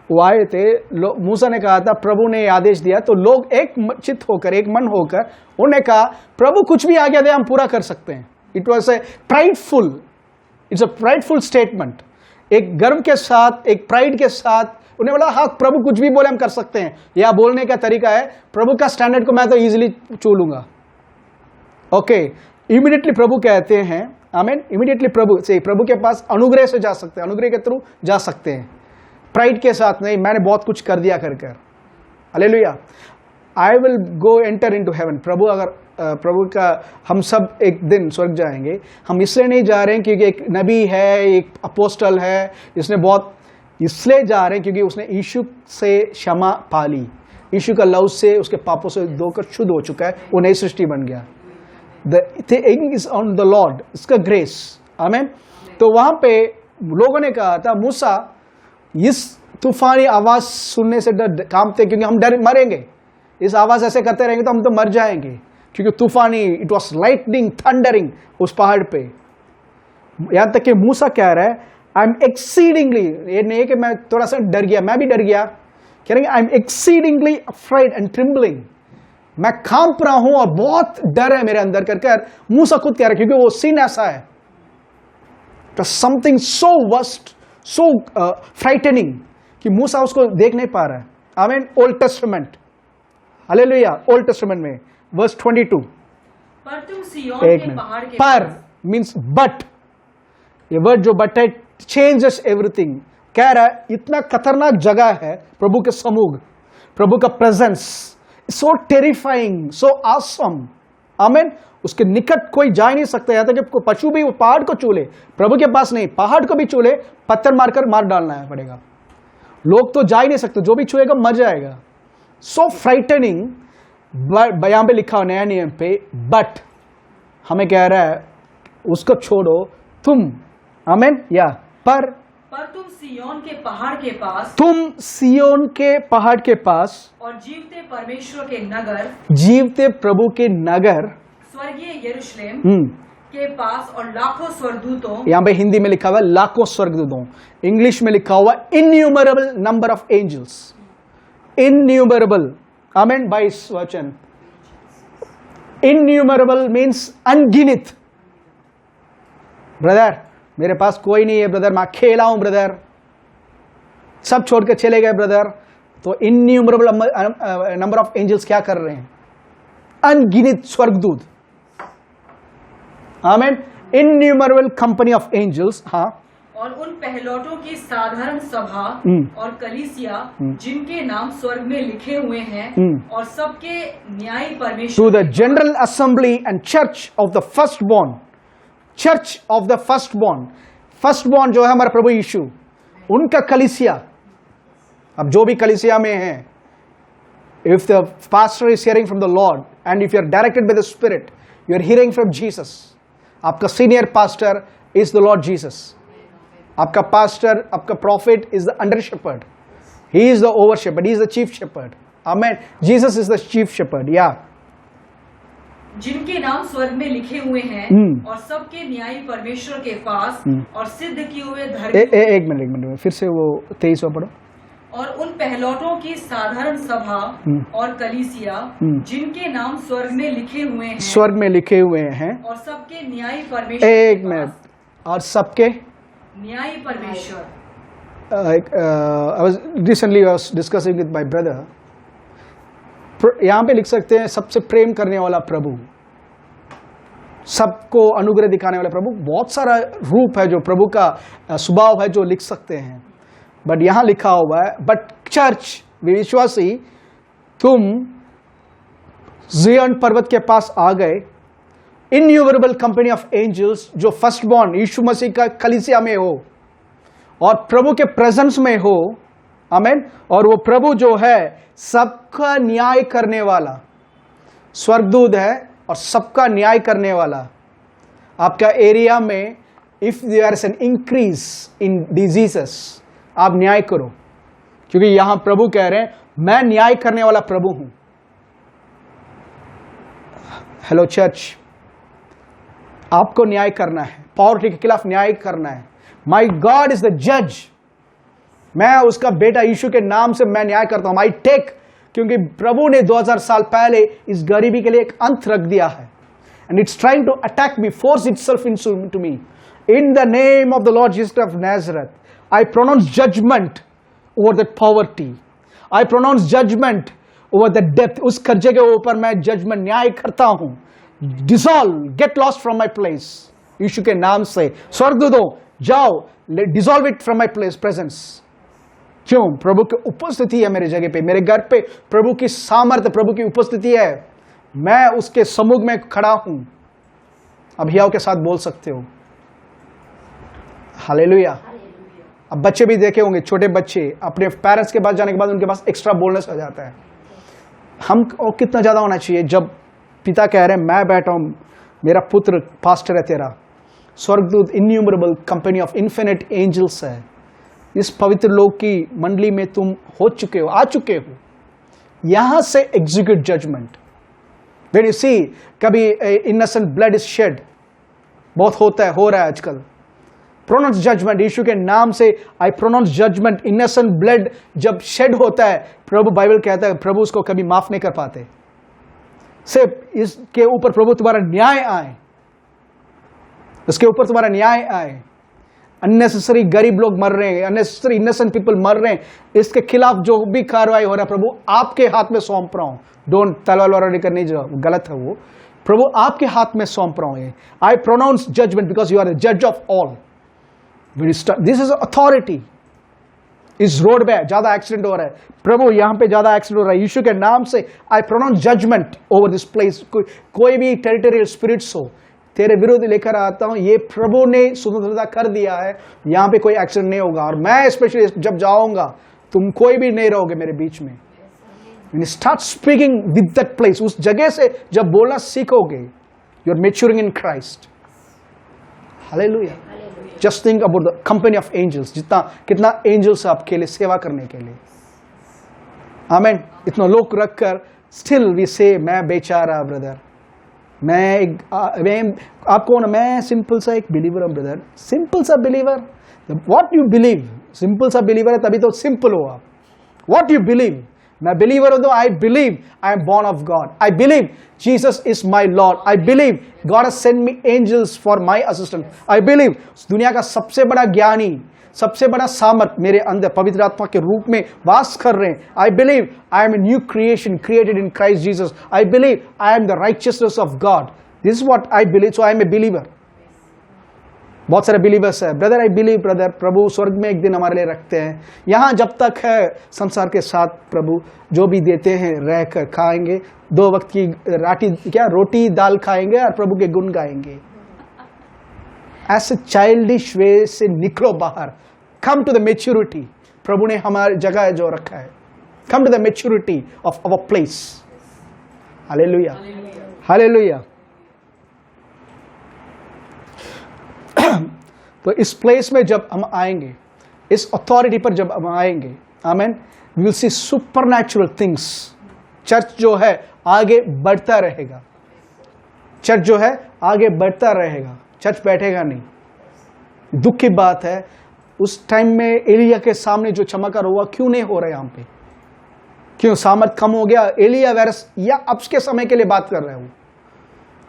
वो आए थे, मूसा ने कहा था, प्रभु ने आदेश दिया तो लोग एक चित्त होकर, एक मन होकर उन्हें कहा, प्रभु कुछ भी आज्ञा दे हम पूरा कर सकते हैं। It was a prideful, it's a prideful statement. एक गर्व के साथ, एक प्राइड के साथ उन्हें बोला, हाँ प्रभु कुछ भी बोले हम कर सकते हैं। यह बोलने का तरीका है, प्रभु का स्टैंडर्ड को मैं तो इजीली छू लूंगा। ओके, इमीडिएटली प्रभु कहते हैं, आमीन, इमीडिएटली प्रभु से, प्रभु के पास अनुग्रह से जा सकते हैं, अनुग्रह के थ्रू जा सकते हैं, प्राइड के साथ नहीं मैंने बहुत कुछ कर दिया कर कर। Hallelujah. I will go enter into heaven. प्रभु अगर प्रभु का, हम सब एक दिन स्वर्ग जाएंगे। हम इसलिए नहीं जा रहे हैं क्योंकि एक नबी है, एक अपोस्टल है, इसने बहुत, इसलिए जा रहे हैं क्योंकि उसने यीशु से क्षमा पाली, यीशु का लव से उसके पापों से धोकर शुद्ध हो चुका है, वो नई सृष्टि बन गया। The thing is on the Lord, इसका ग्रेस। आमीन। तो वहां पे लोगों ने कहा था, मूसा इस तूफानी आवाज सुनने से डर कांपते, क्योंकि हम डर मरेंगे, इस आवाज ऐसे करते रहेंगे तो हम तो मर जाएंगे, क्योंकि तूफानी, इट वॉज लाइटनिंग थंडरिंग उस पहाड़ पे। यहां तक कि मूसा कह रहा है, आई एम एक्सीडिंगली, ये नहीं कि मैं थोड़ा सा डर गया, मैं भी डर गया, कह रहे I am exceedingly afraid and trembling, मैं कांप रहा हूं और बहुत डर है मेरे अंदर कर कर मूसा खुद कह रहा है, क्योंकि वो सीन ऐसा है, तो समथिंग सो वर्स्ट, सो फ्राइटनिंग कि मूसा उसको देख नहीं पा रहा है। आमीन। Old testament, hallelujah. Old testament में वर्स 22, पर तुम सिय्योन एक के पहाड़ मिनट, के पर पास मीन्स बट, ये वर्ड जो बट है चेंजेस एवरीथिंग। कह रहा है इतना खतरनाक जगह है प्रभु के समूह, प्रभु का प्रेजेंस, सो टेरिफाइंग, सो ऑसम। आमेन। उसके निकट कोई जा ही नहीं सकता, यहां तक कि पशु भी वो पहाड़ को चूले, प्रभु के पास नहीं, पहाड़ को भी चूले, पत्थर मारकर मार डालना है पड़ेगा। लोग तो जा ही नहीं सकते, जो भी छुएगा मर जाएगा। सो फ्राइटनिंग। यहां पे लिखा हो नया नियम पे, बट हमें कह रहा है उसको छोड़ो तुम, आमेन, या पर तुम सिय्योन के पहाड़ के पास, तुम सिय्योन के पहाड़ के पास और जीवते परमेश्वर के नगर, जीवते प्रभु के नगर, स्वर्गीय यरूशलेम के पास और लाखों स्वर्गदूतों, यहां पे हिंदी में लिखा हुआ है लाखों स्वर्गदूतों, इंग्लिश में लिखा हुआ innumerable number of angels, innumerable, amen. 22 वचन, इन्यूमरेबल मीन्स अनगिनित। ब्रदर मेरे पास कोई नहीं है ब्रदर, मैं अकेला हूं ब्रदर, सब छोड़ के चले गए ब्रदर। तो इन्यूमरेबल नंबर ऑफ एंजल्स क्या कर रहे हैं? अनगिनित स्वर्गदूत, आमेन। इन्यूमरेबल कंपनी ऑफ एंजल्स, हाँ। और उन पहलौठों की साधारण सभा और कलीसिया जिनके नाम स्वर्ग में लिखे हुए हैं, और सबके न्यायी परमेश्वर, to the general assembly and church of the firstborn, church of the firstborn, firstborn जो है हमारा प्रभु यीशु, उनका कलीसिया। अब जो भी कलीसिया में है, if the pastor is hearing from the Lord and if you are directed by the Spirit, you are hearing from Jesus. आपका senior pastor is the Lord Jesus, आपका पास्टर, आपका prophet is the under shepherd, he is the over shepherd, he is the chief shepherd, amen. Jesus is the chief shepherd, या जिनके नाम स्वर्ग में लिखे हुए हैं, और सबके न्यायी परमेश्वर के पास और सिद्ध किए हुए धर्म। एक मिनट फिर से वो 23वां पढ़ो। और उन पहलौठों की साधारण सभा और कलीसिया जिनके नाम स्वर्ग में लिखे हुए हैं, स्वर्ग में लिखे हुए हैं, और सबके न्यायी परमेश्वर, एक मिनट, और सबके न्यायी परमेश्वर। I was recently discussing with my brother, यहां पे लिख सकते हैं सबसे प्रेम करने वाला प्रभु, सबको अनुग्रह दिखाने वाला प्रभु। बहुत सारा रूप है जो प्रभु का स्वभाव है जो लिख सकते हैं, बट यहां लिखा हुआ है, बट चर्च, विश्वासी, तुम ज़ियॉन पर्वत के पास आ गए, इन्यूमरेबल कंपनी ऑफ एंजल्स, जो फर्स्ट बॉर्न यीशु मसीह का कलीसिया में हो और प्रभु के प्रेजेंस में हो, आमेन। और वो प्रभु जो है सबका न्याय करने वाला स्वर्गदूत है और सबका न्याय करने वाला। आपका एरिया में if there is an increase in diseases, आप न्याय करो, क्योंकि यहां प्रभु कह रहे हैं मैं न्याय करने वाला प्रभु हूं। हेलो चर्च, आपको न्याय करना है, पॉवर्टी के खिलाफ न्याय करना है। माई गॉड इज द जज, मैं उसका बेटा यीशु के नाम से मैं न्याय करता हूं। आई टेक, क्योंकि प्रभु ने 2000 साल पहले इस गरीबी के लिए एक अंत रख दिया है, and it's trying to attack me, force itself into me. In the name of the Lord Jesus of Nazareth, I pronounce judgement over that poverty, I pronounce judgement over the depth, उस कर्जे के ऊपर मैं judgment न्याय करता हूं। Dissolve, get lost from my place, Yeshu के नाम से स्वर्गदूतों जाओ, dissolve it from my place presence. क्यों? प्रभु की उपस्थिति है मेरे जगह पे, मेरे घर पे प्रभु की सामर्थ्य, प्रभु की उपस्थिति है, मैं उसके सम्मुख में खड़ा हूं। अभियाव के साथ बोल सकते हो हालेलुया। अब बच्चे भी देखे होंगे, छोटे बच्चे अपने पेरेंट्स के पास जाने के बाद उनके पास एक्स्ट्रा बोलनेस आ जाता है। हम और कितना ज्यादा होना चाहिए जब पिता कह रहे हैं मैं बैठा हूं, मेरा पुत्र पास्टर है तेरा, स्वर्गदूत innumerable company of infinite angels है, इस पवित्र लोक की मंडली में तुम हो चुके हो, आ चुके हो, यहां से execute judgement. When you see कभी इनोसेंट ब्लड इज शेड, बहुत होता है, हो रहा है आजकल, प्रोनाउंस जजमेंट, यीशु के नाम से I pronounce judgement. Innocent blood जब शेड होता है, प्रभु बाइबल कहता है प्रभु उसको कभी माफ नहीं कर पाते। सिर्फ इसके ऊपर प्रभु तुम्हारा न्याय आए, इसके ऊपर तुम्हारा न्याय आए। अननेसेसरी गरीब लोग मर रहे हैं, अननेसेसरी इनोसेंट पीपल मर रहे हैं, इसके खिलाफ जो भी कार्रवाई हो रहा है प्रभु आपके हाथ में सौंप रहा हूं। डोंट तलवार करनी जो गलत है वो, प्रभु आपके हाथ में सौंप रहा हूं। I pronounce judgment because you are the जज of all. This is authority. इस रोड पे ज्यादा एक्सीडेंट हो रहा है प्रभु, यहां पे ज्यादा एक्सीडेंट हो रहा है, यीशु के नाम से I pronounce judgement over this place. कोई भी टेरिटोरियल स्पिरिट्स हो तेरे विरुद्ध लेकर आता हूं, ये प्रभु ने स्वतंत्रता कर दिया है, यहां पे कोई एक्सीडेंट नहीं होगा। और मैं स्पेशली जब जाऊंगा तुम कोई भी नहीं रहोगे मेरे बीच में। Start speaking with that place. उस जगह से जब बोलना सीखोगे you are maturing in Christ. Hallelujah. Just think about the company of angels, कितना एंजल्स आपके लिए सेवा करने के लिए। आमेन। इतना लोग रखकर स्टिल वी से मैं बेचारा ब्रदर, मैं आपको ना, मैं सिंपल सा एक बिलीवर हूं ब्रदर, सिंपल सा believer. What you believe, simple सा बिलीवर है तभी तो सिंपल हो आप। व्हाट यू बिलीव, मैं बिलीवर हूं तो I believe I am born of God, I believe Jesus is my lord, I believe God has sent me angels for my assistant, I believe दुनिया का सबसे बड़ा ज्ञानी, सबसे बड़ा सामर्थ मेरे अंदर पवित्र आत्मा के रूप में वास कर रहे हैं। I believe I am a new creation created in Christ Jesus, I believe I am the righteousness of God. This is what I believe, so I am a believer. बहुत सारे बिलीवर्स है ब्रदर, आई बिलीव ब्रदर प्रभु स्वर्ग में एक दिन हमारे लिए रखते हैं। यहां जब तक है संसार के साथ प्रभु जो भी देते हैं रहकर खाएंगे, 2 वक्त की रोटी दाल खाएंगे और प्रभु के गुण गाएंगे। ऐसे चाइल्डिश वे से निकलो बाहर, कम टू द मेच्योरिटी। प्रभु ने हमारी जगह जो रखा है, come to the maturity of our place. Hallelujah, hallelujah. तो इस प्लेस में जब हम आएंगे, इस अथॉरिटी पर जब हम आएंगे, amen, we will see supernatural things. Church जो है आगे बढ़ता रहेगा, चर्च जो है आगे बढ़ता रहेगा, चर्च बैठेगा नहीं। दुख की बात है उस टाइम में एलिया के सामने जो चमत्कार हुआ क्यों नहीं हो रहा यहां पे? क्यों सामर्थ कम हो गया? एलिया वायरस या अब के समय के लिए बात कर रहे हो।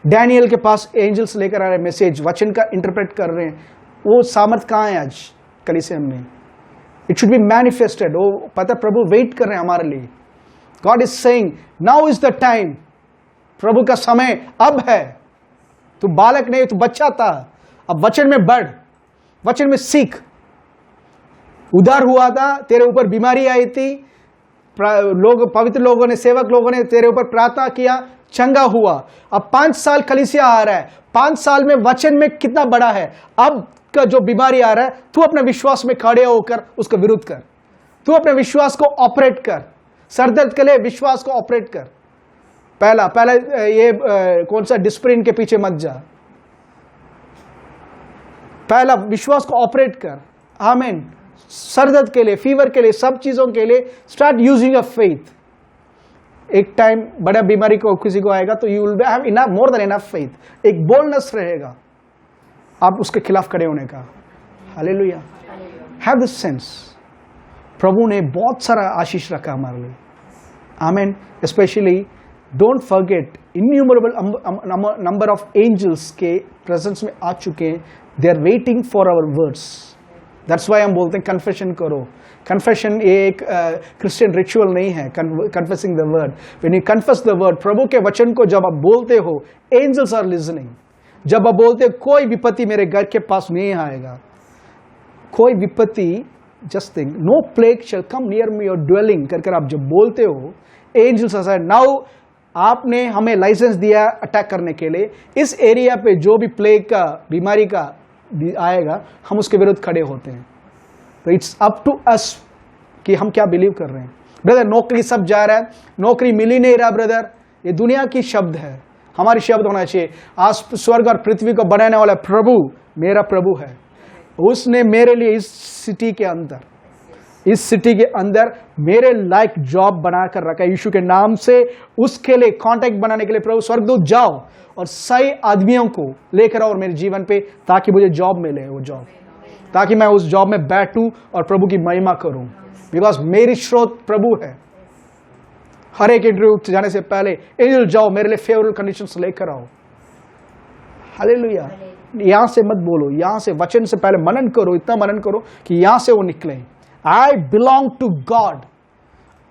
डैनियल के पास एंजल्स लेकर आ रहे, मैसेज वचन का इंटरप्रेट कर रहे हैं, वो सामर्थ कहां है आज कलीसिया में? It should be manifested. वो पता प्रभु वेट कर रहे हैं हमारे लिए। God is saying now is the time. प्रभु का समय अब है। तू बालक नहीं, तू बच्चा था, अब वचन में बढ़, वचन में सीख। उधार हुआ था, तेरे ऊपर बीमारी आई थी, लोग पवित्र लोगों ने, सेवक लोगों ने तेरे ऊपर प्रार्थना किया, चंगा हुआ। अब 5 साल कलीसिया आ रहा है, 5 साल में वचन में कितना बड़ा है। अब का जो बीमारी आ रहा है, तू अपने विश्वास में खड़े होकर उसका विरोध कर, तू अपने विश्वास को ऑपरेट कर। सरदर्द के लिए विश्वास को ऑपरेट कर। पहला ये कौन सा डिस्प्रिन के पीछे मत जा, पहला विश्वास को ऑपरेट कर। आमीन। सरदर्द के लिए, फीवर के लिए, सब चीजों के लिए स्टार्ट यूजिंग अ फेथ। एक टाइम बड़ा बीमारी को किसी को आएगा तो you will have enough, more than enough faith. एक बोल्डनेस रहेगा आप उसके खिलाफ खड़े होने का। हालेलुया। Have this sense. प्रभु ने बहुत सारा आशीष रखा हमारे लिए। Amen. Specially don't forget innumerable number of angels के प्रेजेंस में आ चुके हैं। They are waiting for our words. That's why हम बोलते हैं कन्फेशन करो। कन्फेशन ये एक क्रिश्चियन रिचुअल नहीं है, confessing the word. When you confess the word, प्रभु के वचन को जब आप बोलते हो, एंजल्स आर लिसनिंग। जब आप बोलते हो कोई विपत्ति मेरे घर के पास नहीं आएगा, कोई विपत्ति, just think no plague shall come near me your dwelling कर आप जब बोलते हो, एंजल्स आर सेड नाउ आपने हमें लाइसेंस दिया अटैक करने के लिए, इस एरिया पे जो भी प्लेग का, बीमारी का आएगा, हम उसके विरुद्ध खड़े होते हैं। तो इट्स अप टू अस कि हम क्या बिलीव कर रहे हैं। ब्रदर नौकरी सब जा रहा है, नौकरी मिल ही नहीं रहा ब्रदर, ये दुनिया की शब्द है, हमारी शब्द होना चाहिए। आज स्वर्ग और पृथ्वी को बनाने वाला प्रभु मेरा प्रभु है। उसने मेरे लिए इस सिटी के अंदर मेरे लायक जॉब बनाकर रखा है यीशु के नाम से। उसके लिए कांटेक्ट बनाने के लिए प्रभु स्वर्गदूत जाओ और सही आदमियों को लेकर आओ मेरे जीवन पे, ताकि मुझे जॉब मिले, वो जॉब, ताकि मैं उस जॉब में बैठूं और प्रभु की महिमा करूं। बिकॉज मेरी स्रोत प्रभु है। हर एक इंटरव्यू जाने से पहले एंजल जाओ मेरे लिए फेवरेबल कंडीशंस लेकर आओ। हालेलुया। यहां से मत बोलो, यहां से वचन से पहले मनन करो, इतना मनन करो कि यहां से वो निकले। I belong to God,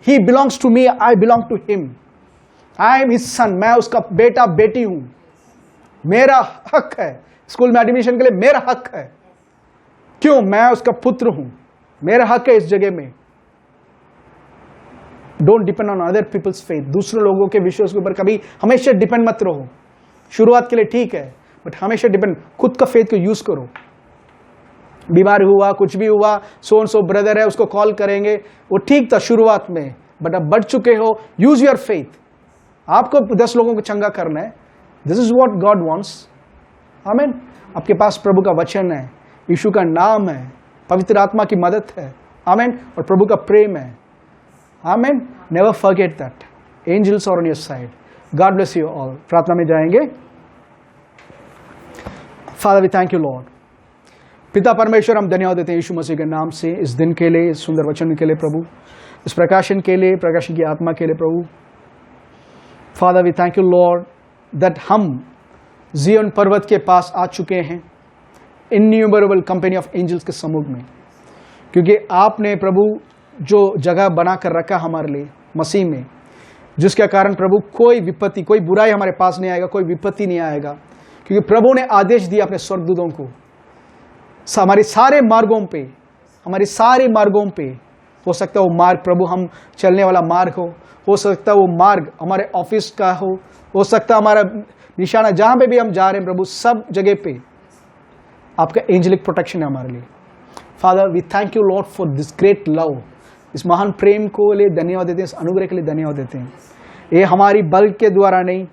he belongs to me, I belong to him, I am his son, मैं उसका बेटा बेटी हूं, मेरा हक है, स्कूल में एडमिशन के लिए मेरा हक है। क्यों? मैं उसका पुत्र हूं, मेरा हक है इस जगह में। Don't depend on other people's faith, दूसरे लोगों के विश्वास के ऊपर कभी हमेशा डिपेंड मत रहो। शुरुआत के लिए ठीक है, बट हमेशा डिपेंड, खुद का फेथ को यूज करो। बीमार हुआ, कुछ भी हुआ, सो ब्रदर है, उसको कॉल करेंगे, वो ठीक था शुरुआत में, बट अब बढ़ चुके हो, यूज योर फेथ। आपको 10 लोगों को चंगा करना है, this is what God wants. आमीन। आपके पास प्रभु का वचन है, यीशु का नाम है, पवित्र आत्मा की मदद है, आमीन, और प्रभु का प्रेम है, आमीन। Never forget that, angels are on your side. God bless you all. प्रार्थना में जाएंगे। Father we thank you lord. पिता परमेश्वर, हम धन्यवाद देते हैं यीशु मसीह के नाम से इस दिन के लिए, इस सुंदर वचन के लिए प्रभु, इस प्रकाशन के लिए, प्रकाशन की आत्मा के लिए प्रभु। Father we thank you Lord that हम जीवन पर्वत के पास आ चुके हैं, इन्यूमरेबल कंपनी ऑफ एंजल्स के सम्मुख में, क्योंकि आपने प्रभु जो जगह बना कर रखा हमारे लिए मसीह में, जिसके कारण प्रभु कोई विपत्ति, कोई बुराई हमारे पास नहीं आएगा, कोई विपत्ति नहीं आएगा, क्योंकि प्रभु ने आदेश दिया अपने स्वर्गदूतों को हमारे सारे मार्गों पे, हो सकता है वो मार्ग प्रभु हम चलने वाला मार्ग हो सकता है वो मार्ग हमारे ऑफिस का हो सकता है हमारा निशाना जहां पे भी हम जा रहे हैं प्रभु, सब जगह पे आपका एंजेलिक प्रोटेक्शन है हमारे लिए। Father we thank you lord for this great love, इस महान प्रेम को लिए धन्यवाद देते हैं, इस अनुग्रह के लिए धन्यवाद देते हैं। ये हमारी बल के द्वारा नहीं,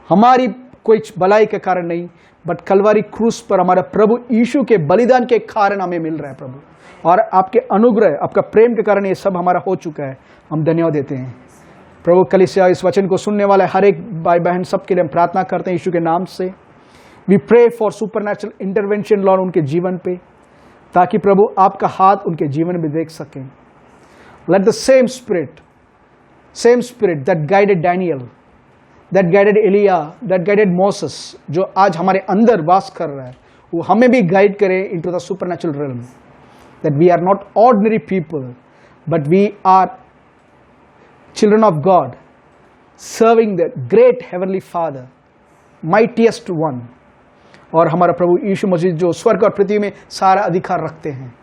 हमारी कोई भलाई के कारण नहीं, बट कलवारी क्रूस पर हमारा प्रभु यीशु के बलिदान के कारण हमें मिल रहा है प्रभु, और आपके अनुग्रह, आपका प्रेम के कारण ये सब हमारा हो चुका है। हम धन्यवाद देते हैं प्रभु। कलीसिया इस वचन को सुनने वाले हर एक भाई बहन सब के लिए हम प्रार्थना करते हैं यीशु के नाम से। We pray for supernatural intervention lord उनके जीवन पे, ताकि प्रभु आपका हाथ उनके जीवन में देख सकें। Let the same spirit that guided Daniel, that guided Elijah, that guided Moses, जो आज हमारे अंदर वास कर रहा है, वो हमें भी गाइड करे into the supernatural realm, that we are not ordinary people, but we are children of God, serving the great heavenly Father, mightiest one, और हमारा प्रभु यीशु मसीह जो स्वर्ग और पृथ्वी में सारा अधिकार रखते हैं,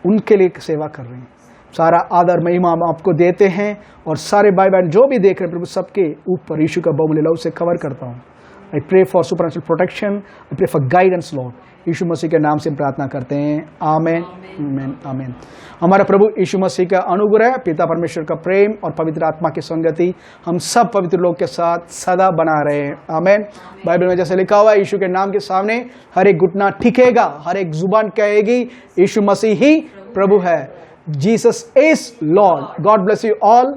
उनके लिए सेवा कर रहे हैं। सारा आदर महिमा हम आपको देते हैं, और सारे भाई बहन जो भी देख रहे हैं प्रभु, सबके ऊपर यीशु का बहुमूल्य लहू से कवर करता हूँ। I pray for supernatural protection, I pray for guidance Lord, Yeshu Masih के नाम से प्रार्थना करते हैं, आमेन आमेन आमेन। हमारा प्रभु यीशु मसीह का अनुग्रह, पिता परमेश्वर का प्रेम और पवित्र आत्मा की संगति हम सब पवित्र लोग के साथ सदा बना रहे हैं, आमेन। बाइबल में जैसे लिखा हुआ है, यीशु के नाम के सामने हर एक घुटना टिकेगा, हर एक जुबान कहेगी यीशु मसीह ही प्रभु है। Jesus is Lord. God bless you all.